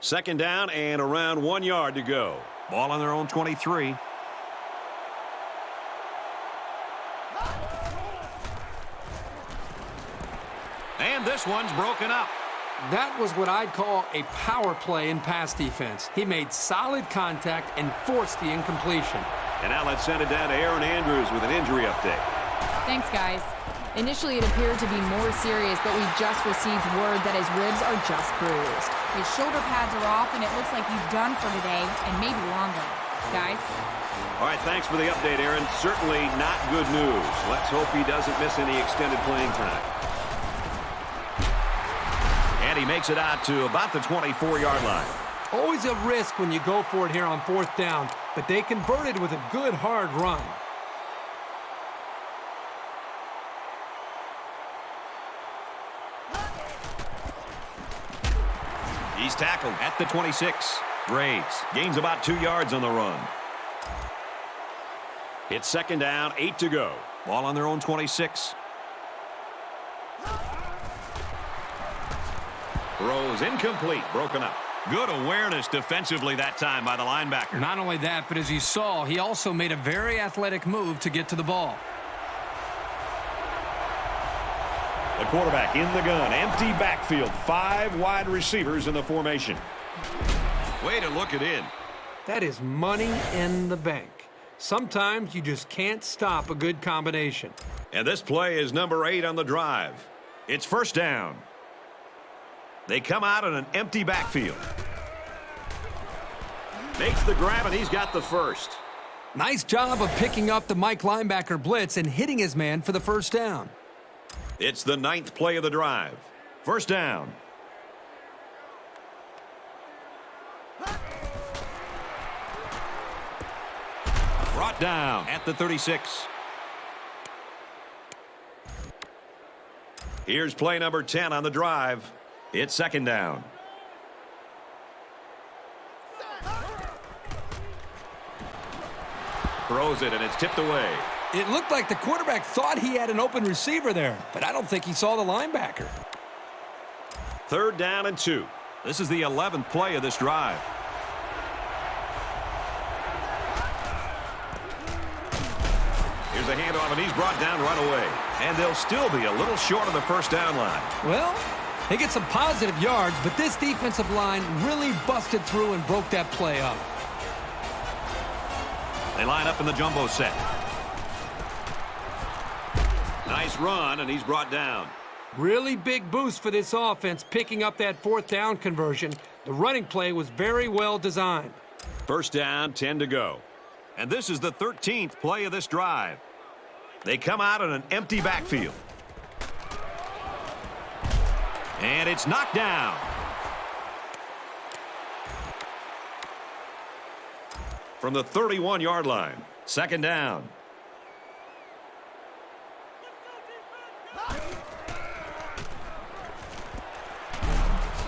2nd down and around 1 yard to go. Ball on their own 23. And this one's broken up. That was what I'd call a power play in pass defense. He made solid contact and forced the incompletion. And now let's send it down to Aaron Andrews with an injury update. Thanks, guys. Initially, it appeared to be more serious, but we just received word that his ribs are just bruised. His shoulder pads are off, and it looks like he's done for today, and maybe longer. Guys? All right, thanks for the update, Aaron. Certainly not good news. Let's hope he doesn't miss any extended playing time. And he makes it out to about the 24-yard line. Always a risk when you go for it here on 4th down, but they converted with a good, hard run. He's tackled at the 26. Graves gains about 2 yards on the run. It's 2nd down, 8 to go. Ball on their own 26. Throws incomplete, broken up. Good awareness defensively that time by the linebacker. Not only that, but as you saw, he also made a very athletic move to get to the ball. The quarterback in the gun. Empty backfield. 5 wide receivers in the formation. Way to look it in. That is money in the bank. Sometimes you just can't stop a good combination. And this play is number 8 on the drive. It's 1st down. They come out in an empty backfield. Makes the grab, and he's got the first. Nice job of picking up the Mike linebacker blitz and hitting his man for the 1st down. It's the 9th play of the drive. 1st down. Brought down at the 36. Here's play number 10 on the drive. It's 2nd down. Throws it, and it's tipped away. It looked like the quarterback thought he had an open receiver there, but I don't think he saw the linebacker. 3rd down and 2. This is the 11th play of this drive. Here's a handoff, and he's brought down right away. And they'll still be a little short of the 1st down line. Well, they get some positive yards, but this defensive line really busted through and broke that play up. They line up in the jumbo set. Nice run, and he's brought down. Really big boost for this offense picking up that 4th down conversion. The running play was very well designed. 1st down, 10 to go. And this is the 13th play of this drive. They come out in an empty backfield. And it's knocked down. From the 31-yard line. 2nd down.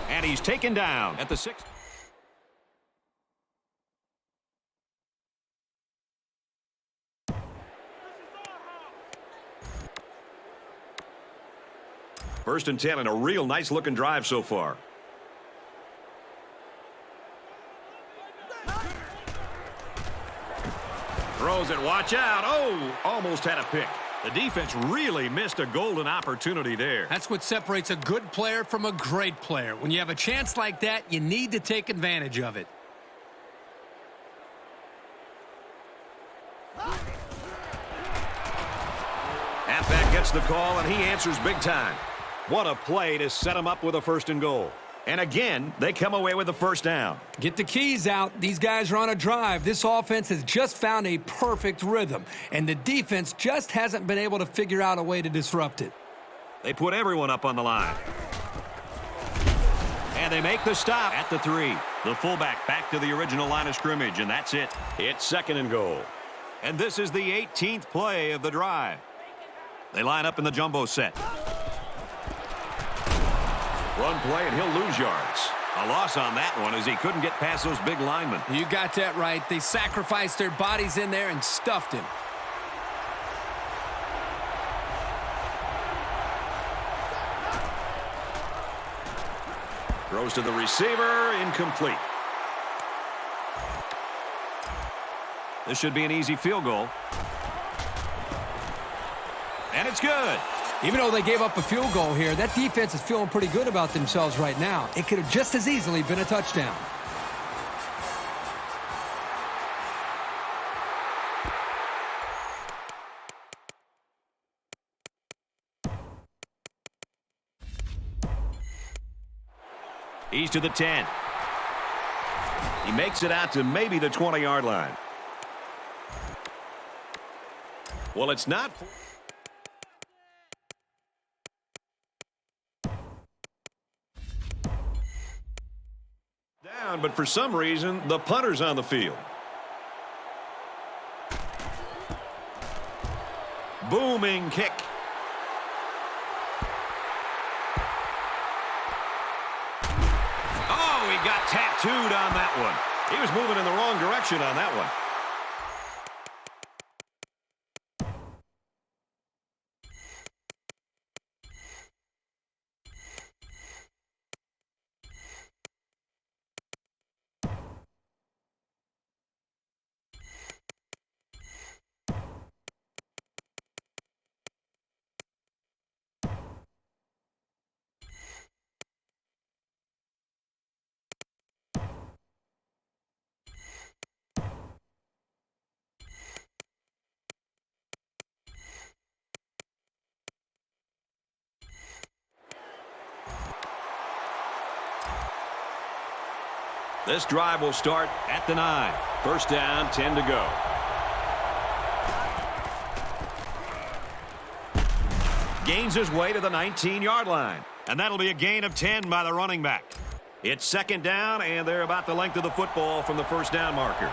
And he's taken down at the 6th. First and 10, and a real nice-looking drive so far. Throws it. Watch out. Oh, almost had a pick. The defense really missed a golden opportunity there. That's what separates a good player from a great player. When you have a chance like that, you need to take advantage of it. Halfback gets the call, and he answers big time. What a play to set him up with a 1st and goal. And again, they come away with the 1st down. Get the keys out. These guys are on a drive. This offense has just found a perfect rhythm, and the defense just hasn't been able to figure out a way to disrupt it. They put everyone up on the line. And they make the stop at the 3. The fullback back to the original line of scrimmage, and that's it. It's 2nd and goal. And this is the 18th play of the drive. They line up in the jumbo set. Run play, and he'll lose yards. A loss on that one as he couldn't get past those big linemen. You got that right. They sacrificed their bodies in there and stuffed him. Throws to the receiver, incomplete. This should be an easy field goal. And it's good. Even though they gave up a field goal here, that defense is feeling pretty good about themselves right now. It could have just as easily been a touchdown. He's to the 10. He makes it out to maybe the 20-yard line. Well, it's not. Down, but for some reason, the punter's on the field. Booming kick. Oh, he got tattooed on that one. He was moving in the wrong direction on that one. This drive will start at the 9. First down, 10 to go. Gains his way to the 19-yard line. And that'll be a gain of 10 by the running back. It's second down, and they're about the length of the football from the first down marker.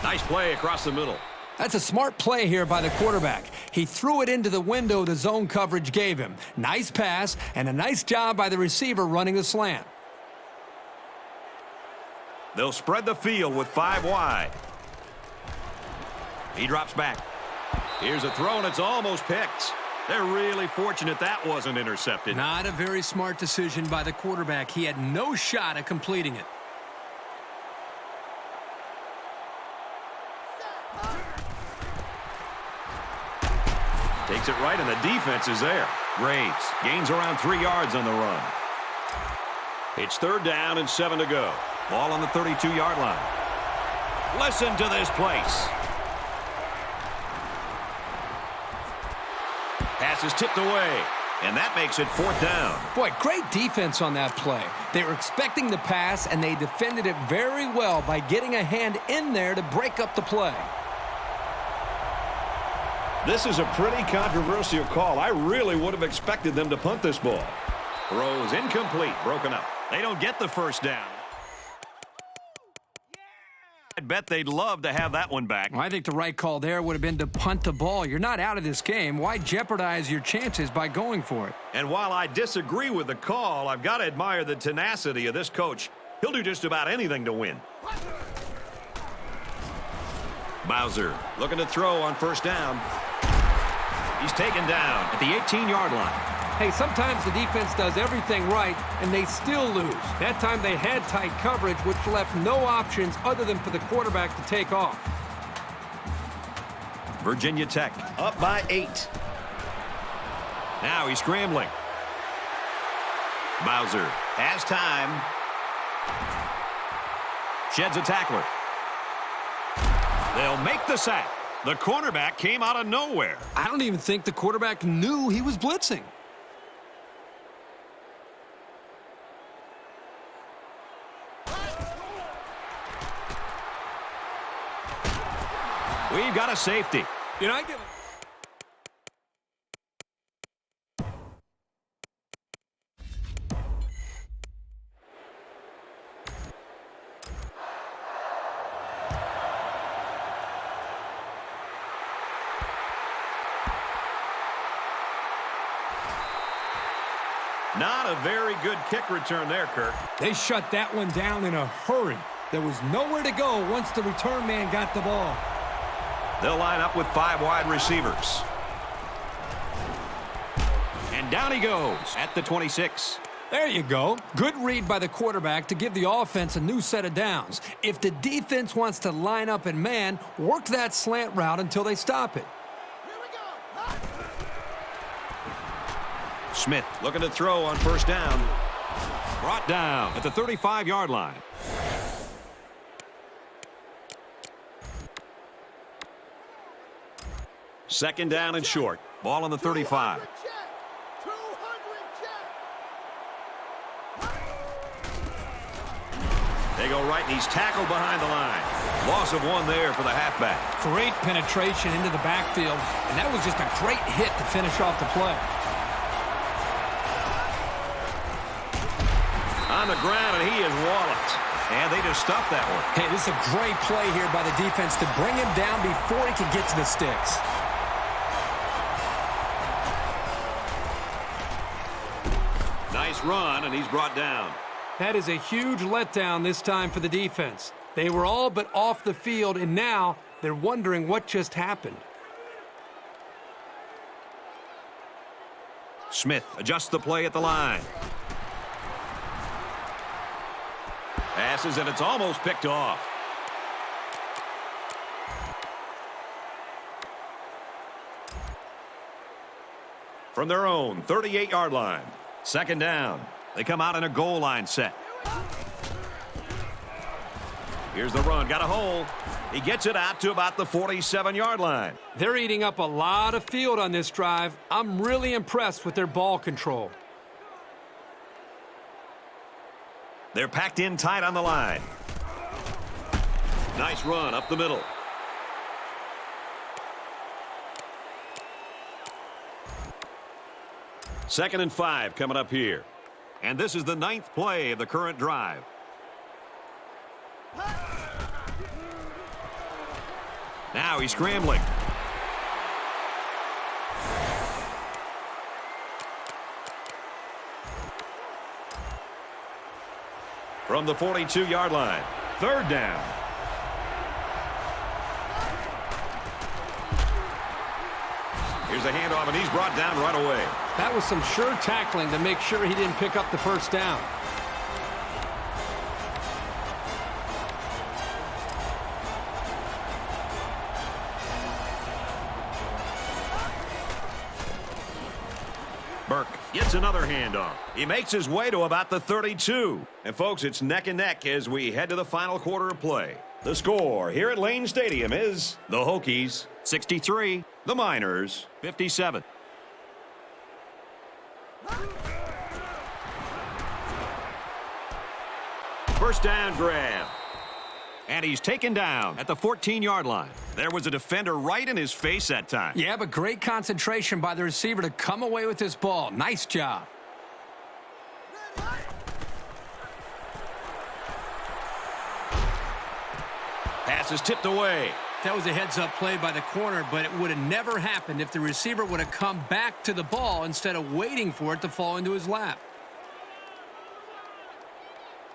Nice play across the middle. That's a smart play here by the quarterback. He threw it into the window the zone coverage gave him. Nice pass and a nice job by the receiver running the slant. They'll spread the field with 5 wide. He drops back. Here's a throw, and it's almost picked. They're really fortunate that wasn't intercepted. Not a very smart decision by the quarterback. He had no shot at completing it. Takes it right, and the defense is there. Graves gains around 3 yards on the run. It's third down and 7 to go. Ball on the 32-yard line. Listen to this place. Pass is tipped away, and that makes it fourth down. Boy, great defense on that play. They were expecting the pass, and they defended it very well by getting a hand in there to break up the play. This is a pretty controversial call. I really would have expected them to punt this ball. Throws incomplete, broken up. They don't get the first down. I bet they'd love to have that one back. Well, I think the right call there would have been to punt the ball. You're not out of this game. Why jeopardize your chances by going for it? And while I disagree with the call, I've got to admire the tenacity of this coach. He'll do just about anything to win. Bowser looking to throw on first down. He's taken down at the 18-yard line. Hey, sometimes the defense does everything right, and they still lose. That time they had tight coverage, which left no options other than for the quarterback to take off. Virginia Tech up by 8. Now he's scrambling. Bowser has time. Sheds a tackler. They'll make the sack. The cornerback came out of nowhere. I don't even think the quarterback knew he was blitzing. We've got a safety. You know, I give Not a very good kick return there, Kirk. They shut that one down in a hurry. There was nowhere to go once the return man got the ball. They'll line up with 5 wide receivers. And down he goes at the 26. There you go. Good read by the quarterback to give the offense a new set of downs. If the defense wants to line up in man, work that slant route until they stop it. Smith looking to throw on first down. Brought down at the 35-yard line. Second down and short. Ball on the 35. They go right, and he's tackled behind the line. Loss of one there for the halfback. Great penetration into the backfield, and that was just a great hit to finish off the play. On the ground, and he is walloped. And they just stopped that one. Hey, this is a great play here by the defense to bring him down before he could get to the sticks. Nice run, and he's brought down. That is a huge letdown this time for the defense. They were all but off the field, and now they're wondering what just happened. Smith adjusts the play at the line. Passes, and it's almost picked off. From their own 38-yard line. Second down. They come out in a goal line set. Here's the run. Got a hole. He gets it out to about the 47-yard line. They're eating up a lot of field on this drive. I'm really impressed with their ball control. They're packed in tight on the line. Nice run up the middle. Second and 5 coming up here. And this is the 9th play of the current drive. Now he's scrambling. From the 42-yard line. Third down. Here's a handoff, and he's brought down right away. That was some sure tackling to make sure he didn't pick up the first down. Burke gets another handoff. He makes his way to about the 32. And, folks, it's neck and neck as we head to the final quarter of play. The score here at Lane Stadium is the Hokies 63. the Miners 57. First down grab. And he's taken down at the 14-yard line. There was a defender right in his face that time. Yeah, but great concentration by the receiver to come away with this ball. Nice job. Pass is tipped away. That was a heads-up play by the corner, but it would have never happened if the receiver would have come back to the ball instead of waiting for it to fall into his lap.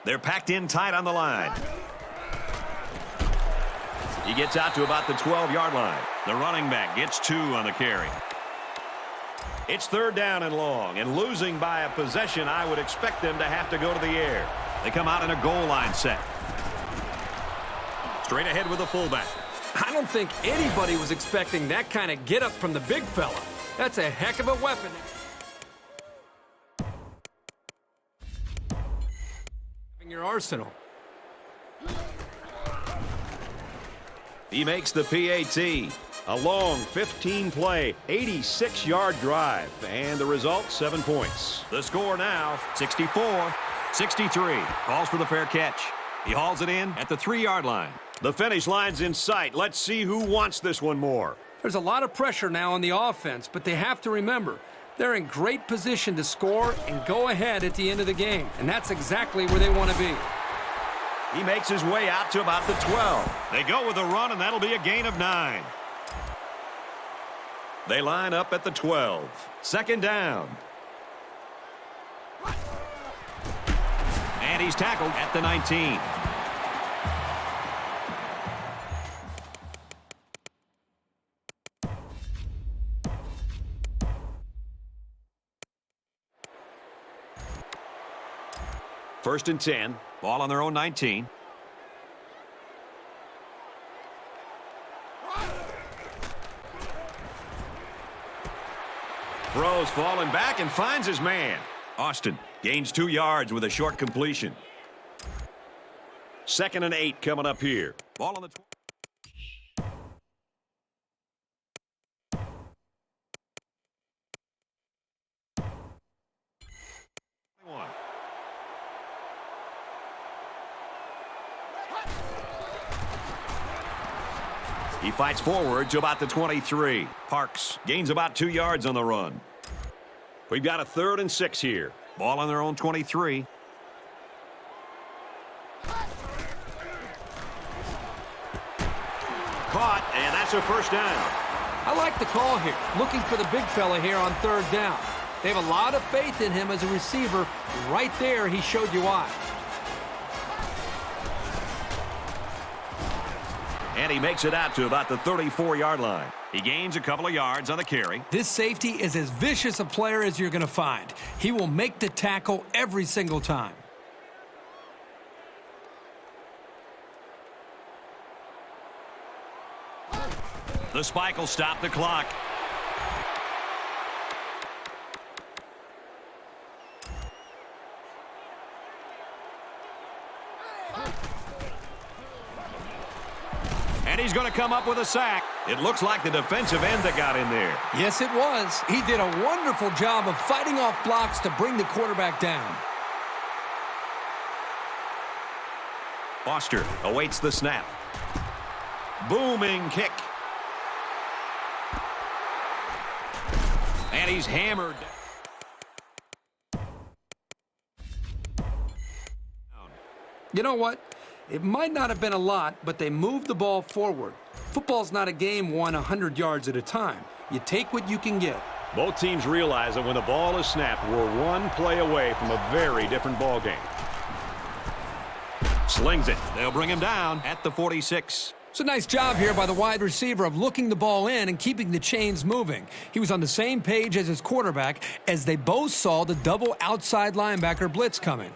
They're packed in tight on the line. He gets out to about the 12-yard line. The running back gets 2 on the carry. It's third down and long, and losing by a possession, I would expect them to have to go to the air. They come out in a goal line set. Straight ahead with the fullback. I don't think anybody was expecting that kind of get-up from the big fella. That's a heck of a weapon. In your arsenal. He makes the PAT. A long 15-play, 86-yard drive. And the result, 7 points. The score now, 64-63. Calls for the fair catch. He hauls it in at the 3-yard line. the finish line's in sight. Let's see who wants this one more. There's a lot of pressure now on the offense, but they have to remember, they're in great position to score and go ahead at the end of the game. And that's exactly where they want to be. He makes his way out to about the 12. They go with a run, and that'll be a gain of 9. They line up at the 12. Second down. And he's tackled at the 19. First and 10. Ball on their own 19. Throws falling back and finds his man. Austin gains 2 yards with a short completion. Second and 8 coming up here. Ball on the 20. He fights forward to about the 23. Parks gains about 2 yards on the run. We've got a 3rd and 6 here. Ball on their own 23. Caught, and that's a first down. I like the call here. Looking for the big fella here on 3rd down. They have a lot of faith in him as a receiver. Right there, he showed you why. And he makes it out to about the 34-yard line. He gains a couple of yards on the carry. This safety is as vicious a player as you're going to find. He will make the tackle every single time. The spike will stop the clock. And he's going to come up with a sack. It looks like the defensive end that got in there. Yes, it was. He did a wonderful job of fighting off blocks to bring the quarterback down. Foster awaits the snap. Booming kick. And he's hammered. You know what? It might not have been a lot, but they moved the ball forward. Football's not a game won 100 yards at a time. You take what you can get. Both teams realize that when the ball is snapped, we're one play away from a very different ball game. Slings it. They'll bring him down at the 46. It's a nice job here by the wide receiver of looking the ball in and keeping the chains moving. He was on the same page as his quarterback as they both saw the double outside linebacker blitz coming.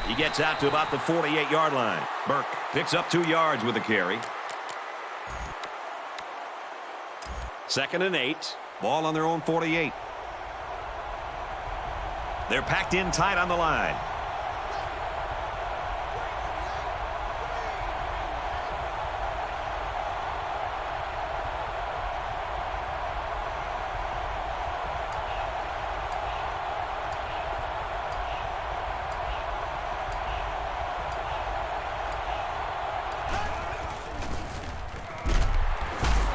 He gets out to about the 48-yard line. Burke picks up 2 yards with the carry. 2nd and 8. Ball on their own 48. They're packed in tight on the line.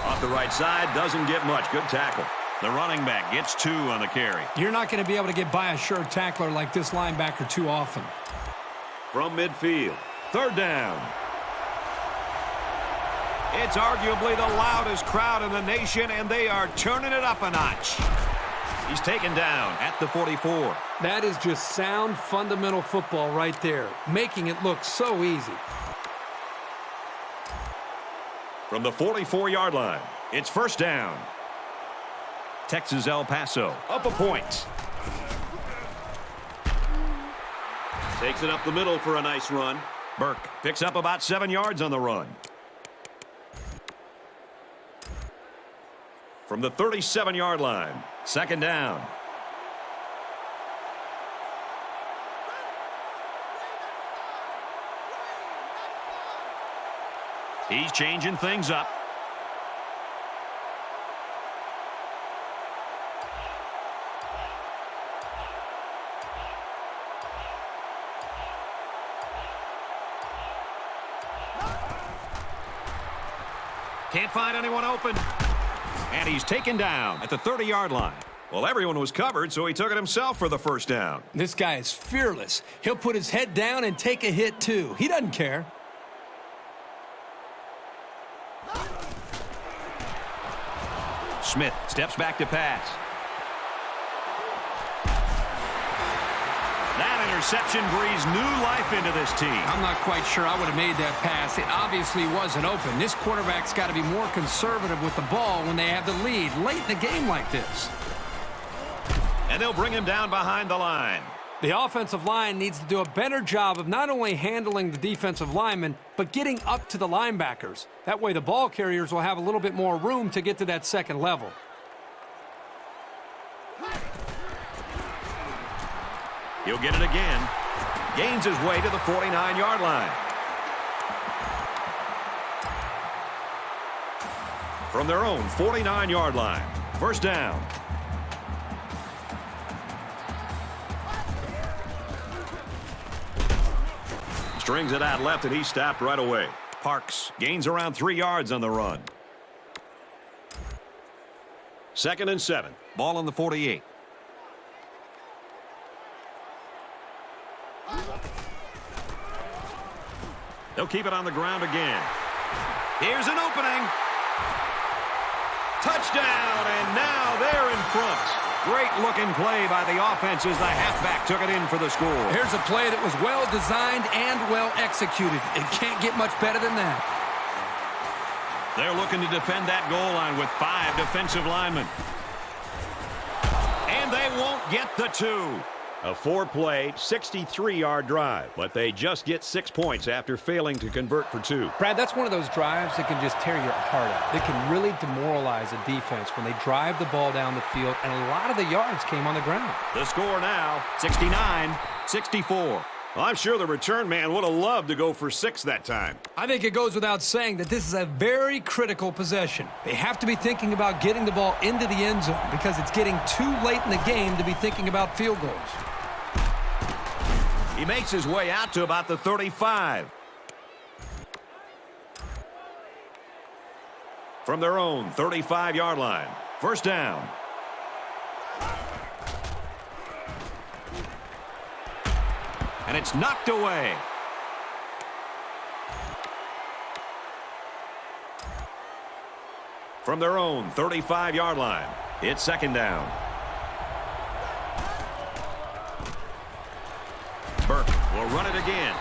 Off the right side, doesn't get much. Good tackle. The running back gets 2 on the carry. You're not going to be able to get by a sure tackler like this linebacker too often. From midfield. 3rd down. It's arguably the loudest crowd in the nation, and they are turning it up a notch. He's taken down at the 44. That is just sound, fundamental football right there, making it look so easy. From the 44-yard line, it's 1st down. Texas El Paso. Up a point. Takes it up the middle for a nice run. Burke picks up about 7 yards on the run. From the 37-yard line, 2nd down. He's changing things up. Can't find anyone open. And he's taken down at the 30-yard line. Well, everyone was covered, so he took it himself for the 1st down. This guy is fearless. He'll put his head down and take a hit too. He doesn't care. Smith steps back to pass. That interception breathes new life into this team. I'm not quite sure I would have made that pass. It obviously wasn't open. This quarterback's got to be more conservative with the ball when they have the lead late in the game like this. And they'll bring him down behind the line. The offensive line needs to do a better job of not only handling the defensive linemen, but getting up to the linebackers. That way the ball carriers will have a little bit more room to get to that 2nd level. He'll get it again. Gains his way to the 49-yard line. From their own 49-yard line, 1st down. Strings it out left, and he stopped right away. Parks gains around 3 yards on the run. 2nd and 7. Ball on the 48. They'll keep it on the ground again. Here's an opening. Touchdown, and now they're in front. Great looking play by the offense as the halfback took it in for the score. Here's a play that was well designed and well executed. It can't get much better than that. They're looking to defend that goal line with 5 defensive linemen. And they won't get the 2. A 4-play, 63-yard drive, but they just get 6 points after failing to convert for 2. Brad, that's one of those drives that can just tear your heart out. They can really demoralize a defense when they drive the ball down the field, and a lot of the yards came on the ground. The score now, 69-64. I'm sure the return man would have loved to go for 6 that time. I think it goes without saying that this is a very critical possession. They have to be thinking about getting the ball into the end zone because it's getting too late in the game to be thinking about field goals. He makes his way out to about the 35. From their own 35-yard line. First down. And it's knocked away. From their own 35-yard line. It's 2nd down. Burke will run it again.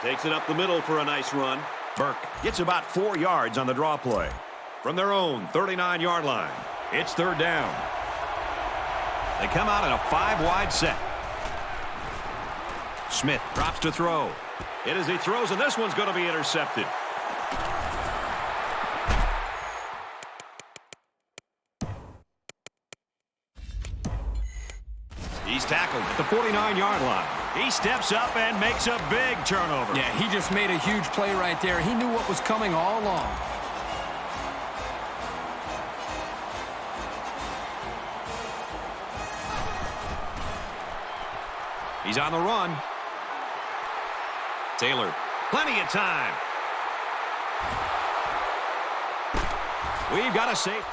Takes it up the middle for a nice run. Burke gets about 4 yards on the draw play. From their own 39-yard line. It's 3rd down. They come out in a 5-wide set. Smith drops to throw. It is he throws, and this one's going to be intercepted. He's tackled at the 49-yard line. He steps up and makes a big turnover. Yeah, he just made a huge play right there. He knew what was coming all along. He's on the run. Taylor, Plenty of time. we've got a safety.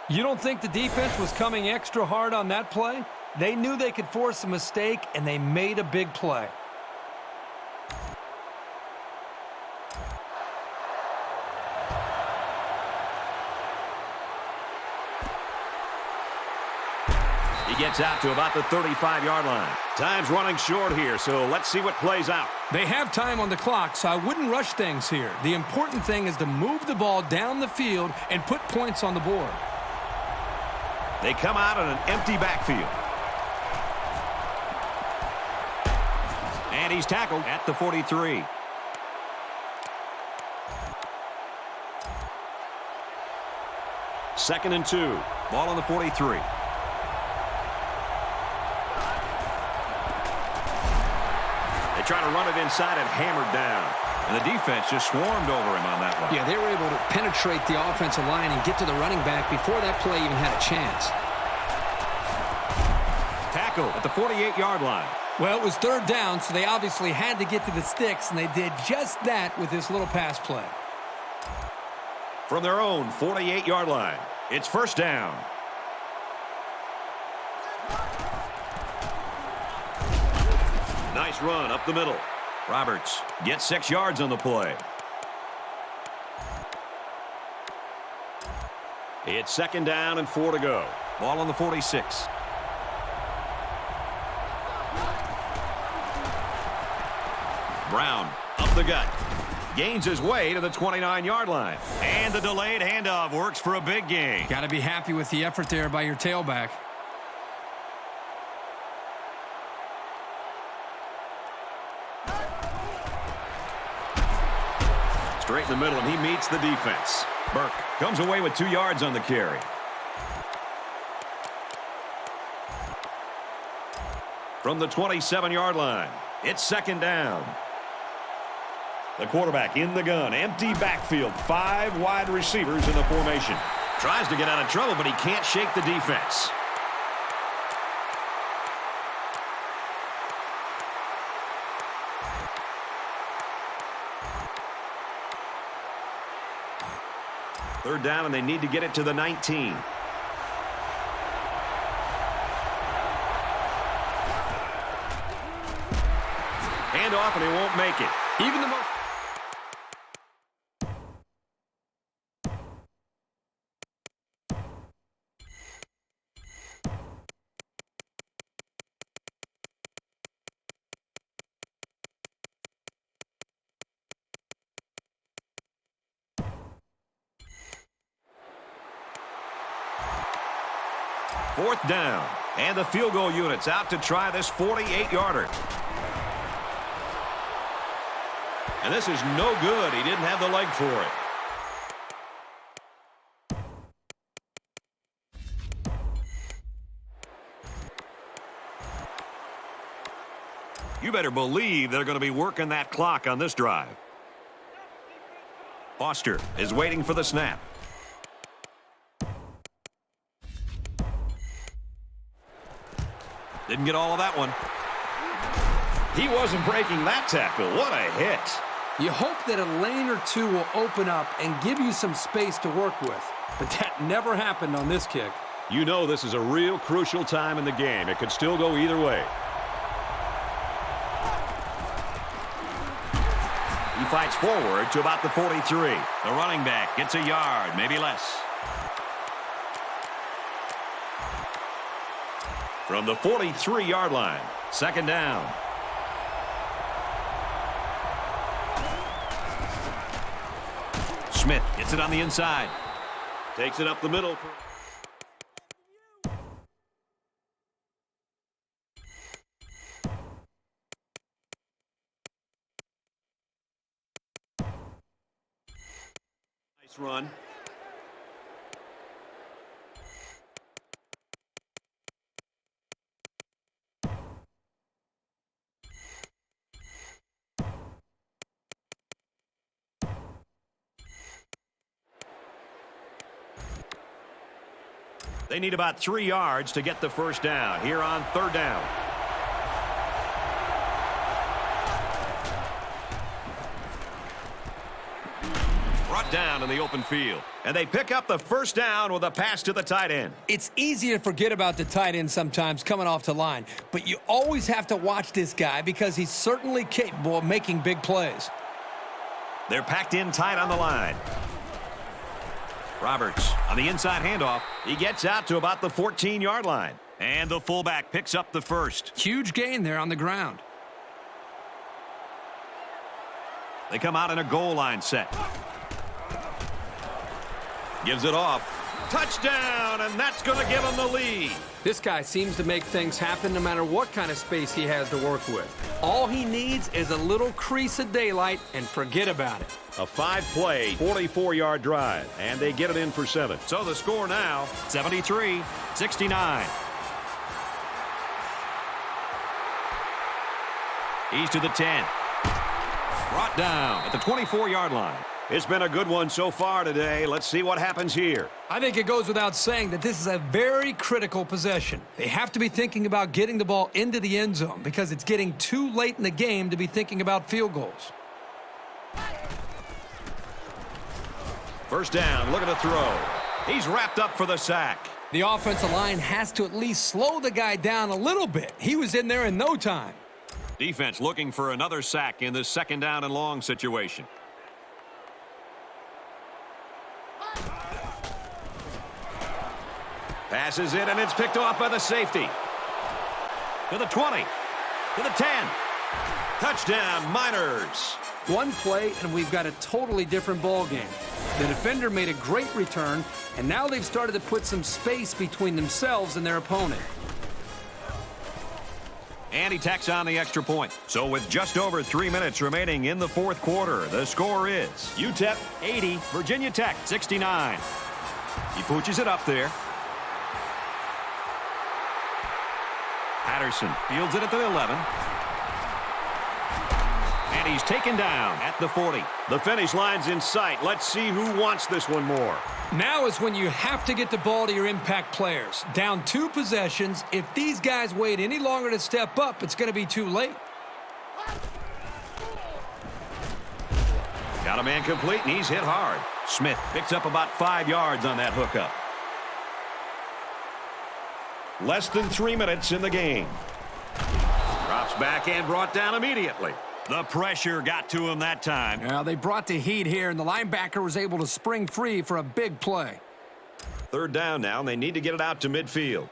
You don't think the defense was coming extra hard on that play? They knew they could force a mistake, and they made a big play. He gets out to about the 35-yard line. Time's running short here, so let's see what plays out. They have time on the clock, so I wouldn't rush things here. The important thing is to move the ball down the field and put points on the board. They come out in an empty backfield. And he's tackled at the 43. Second and 2. Ball on the 43. They try to run it inside and hammered down. And the defense just swarmed over him on that one. Yeah, they were able to penetrate the offensive line and get to the running back before that play even had a chance. Tackle at the 48-yard line. Well, it was 3rd down, so they obviously had to get to the sticks, and they did just that with this little pass play. From their own 48-yard line, it's 1st down. Nice run up the middle. Roberts gets 6 yards on the play. It's 2nd down and 4 to go. Ball on the 46. Brown up the gut. Gains his way to the 29-yard line. And the delayed handoff works for a big gain. Got to be happy with the effort there by your tailback. Straight in the middle, and he meets the defense. Burke comes away with 2 yards on the carry. From the 27-yard line, it's 2nd down. The quarterback in the gun. Empty backfield. 5 wide receivers in the formation. Tries to get out of trouble, but he can't shake the defense. Third down, and they need to get it to the 19. Hand off, and he won't make it. Even the most... Fourth down, and the field goal unit's out to try this 48-yarder. And this is no good. He didn't have the leg for it. You better believe they're going to be working that clock on this drive. Foster is waiting for the snap. Didn't get all of that one. He wasn't breaking that tackle. What a hit. You hope that a lane or two will open up and give you some space to work with. But that never happened on this kick. You know this is a real crucial time in the game. It could still go either way. He fights forward to about the 43. The running back gets a yard, maybe less. From the 43-yard line, second down. Smith gets it on the inside. Takes it up the middle. Nice run. They need about 3 yards to get the first down here on third down. Brought down in the open field. And they pick up the first down with a pass to the tight end. It's easy to forget about the tight end sometimes coming off the line, but you always have to watch this guy because he's certainly capable of making big plays. They're packed in tight on the line. Roberts on the inside handoff. He gets out to about the 14-yard line. And the fullback picks up the first. Huge gain there on the ground. They come out in a goal line set. Gives it off. Touchdown, and that's going to give them the lead. This guy seems to make things happen no matter what kind of space he has to work with. All he needs is a little crease of daylight and forget about it. A 5-play, 44-yard drive, and they get it in for 7. So the score now, 73-69. He's to the 10. Brought down at the 24-yard line. It's been a good one so far today. Let's see what happens here. I think it goes without saying that this is a very critical possession. They have to be thinking about getting the ball into the end zone because it's getting too late in the game to be thinking about field goals. First down, look at the throw. He's wrapped up for the sack. The offensive line has to at least slow the guy down a little bit. He was in there in no time. Defense looking for another sack in this second down and long situation. Passes it, and it's picked off by the safety. To the 20. To the 10. Touchdown, Miners. One play, and we've got a totally different ball game. The defender made a great return, and now they've started to put some space between themselves and their opponent. And he tacks on the extra point. So with just over 3 minutes remaining in the fourth quarter, the score is UTEP 80, Virginia Tech 69. He pooches it up there. Patterson fields it at the 11. And he's taken down at the 40. The finish line's in sight. Let's see who wants this one more. Now is when you have to get the ball to your impact players. Down 2 possessions. If these guys wait any longer to step up, it's going to be too late. Got a man complete, and he's hit hard. Smith picks up about 5 yards on that hookup. Less than 3 minutes in the game. Drops back and brought down immediately. The pressure got to him that time. Now they brought the heat here, and the linebacker was able to spring free for a big play. 3rd down now, and they need to get it out to midfield.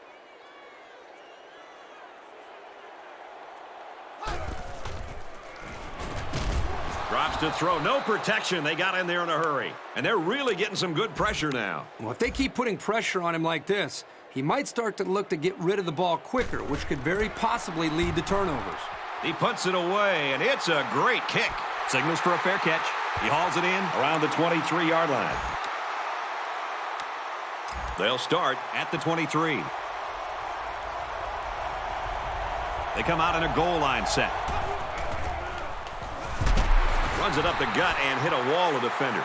Drops to throw. No protection. They got in there in a hurry. And they're really getting some good pressure now. Well, if they keep putting pressure on him like this, he might start to look to get rid of the ball quicker, which could very possibly lead to turnovers. He puts it away, and it's a great kick. Signals for a fair catch. He hauls it in Around the 23-yard line. They'll start. at the 23. They come out in a goal line set. Runs it up the gut and hit a wall of defenders.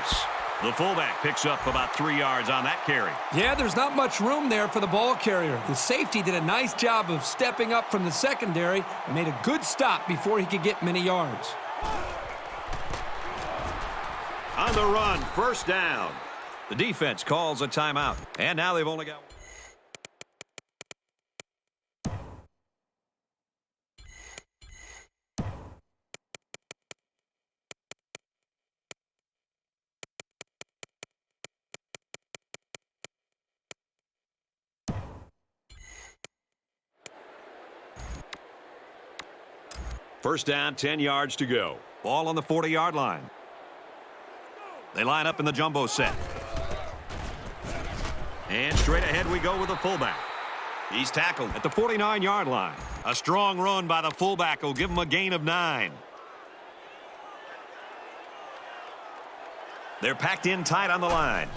The fullback picks up about 3 yards on that carry. Yeah, there's not much room there for the ball carrier. The safety did a nice job of stepping up from the secondary and made a good stop before he could get many yards. On the run, 1st down. The defense calls a timeout. And now they've only got... First down, 10 yards to go. Ball on the 40-yard line. They line up in the jumbo set. And straight ahead we go with the fullback. He's tackled at the 49-yard line. A strong run by the fullback will give him a gain of 9. They're packed in tight on the line.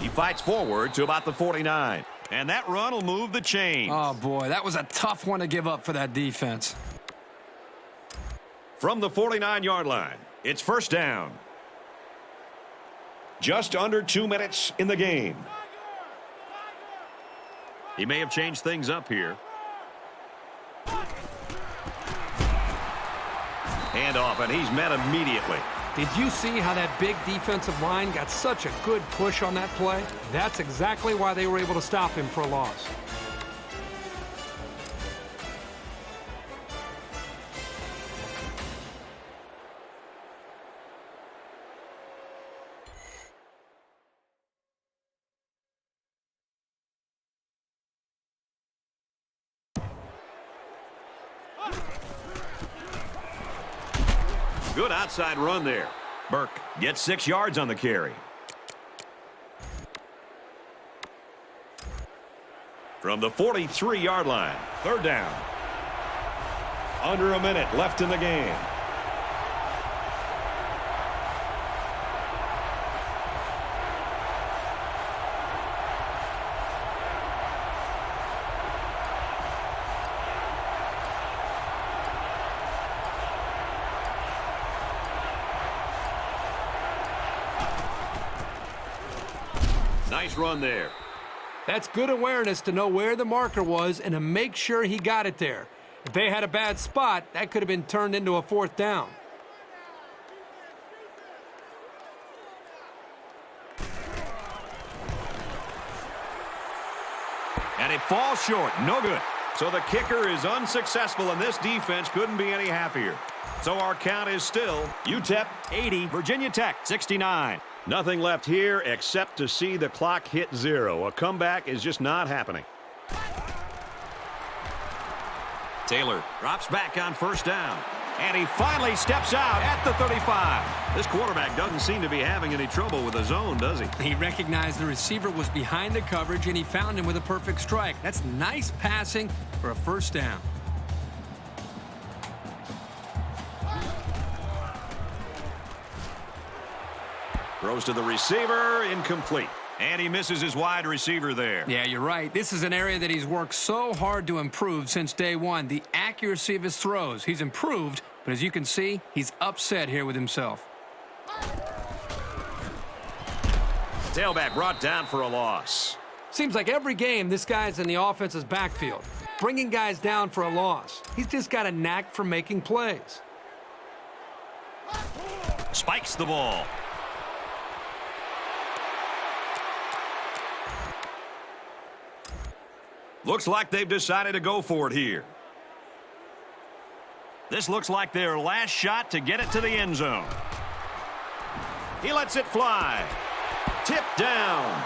He fights forward to about the 49. And that run will move the chains. Oh, boy, that was a tough one to give up for that defense. From the 49-yard line, it's 1st down. Just under 2 minutes in the game. He may have changed things up here. Handoff, and he's met immediately. Did you see how that big defensive line got such a good push on that play? That's exactly why they were able to stop him for a loss. Good outside run there. Burke gets 6 yards on the carry. From the 43-yard line, 3rd down. Under a minute left in the game. Nice run there. That's good awareness to know where the marker was and to make sure he got it there. If they had a bad spot, that could have been turned into a 4th down. And it falls short. No good. So the kicker is unsuccessful, and this defense couldn't be any happier. So our count is still UTEP 80, Virginia Tech 69. Nothing left here except to see the clock hit 0. A comeback is just not happening. Taylor drops back on 1st down. And he finally steps out at the 35. This quarterback doesn't seem to be having any trouble with the zone, does he? He recognized the receiver was behind the coverage, and he found him with a perfect strike. That's nice passing for a 1st down. Throws to the receiver, incomplete. And he misses his wide receiver there. Yeah, you're right. This is an area that he's worked so hard to improve since day one. The accuracy of his throws. He's improved, but as you can see, he's upset here with himself. Tailback brought down for a loss. Seems like every game this guy's in the offense's backfield, bringing guys down for a loss. He's just got a knack for making plays. Spikes the ball. Looks like they've decided to go for it here. This looks like their last shot to get it to the end zone. He lets it fly. Tipped down.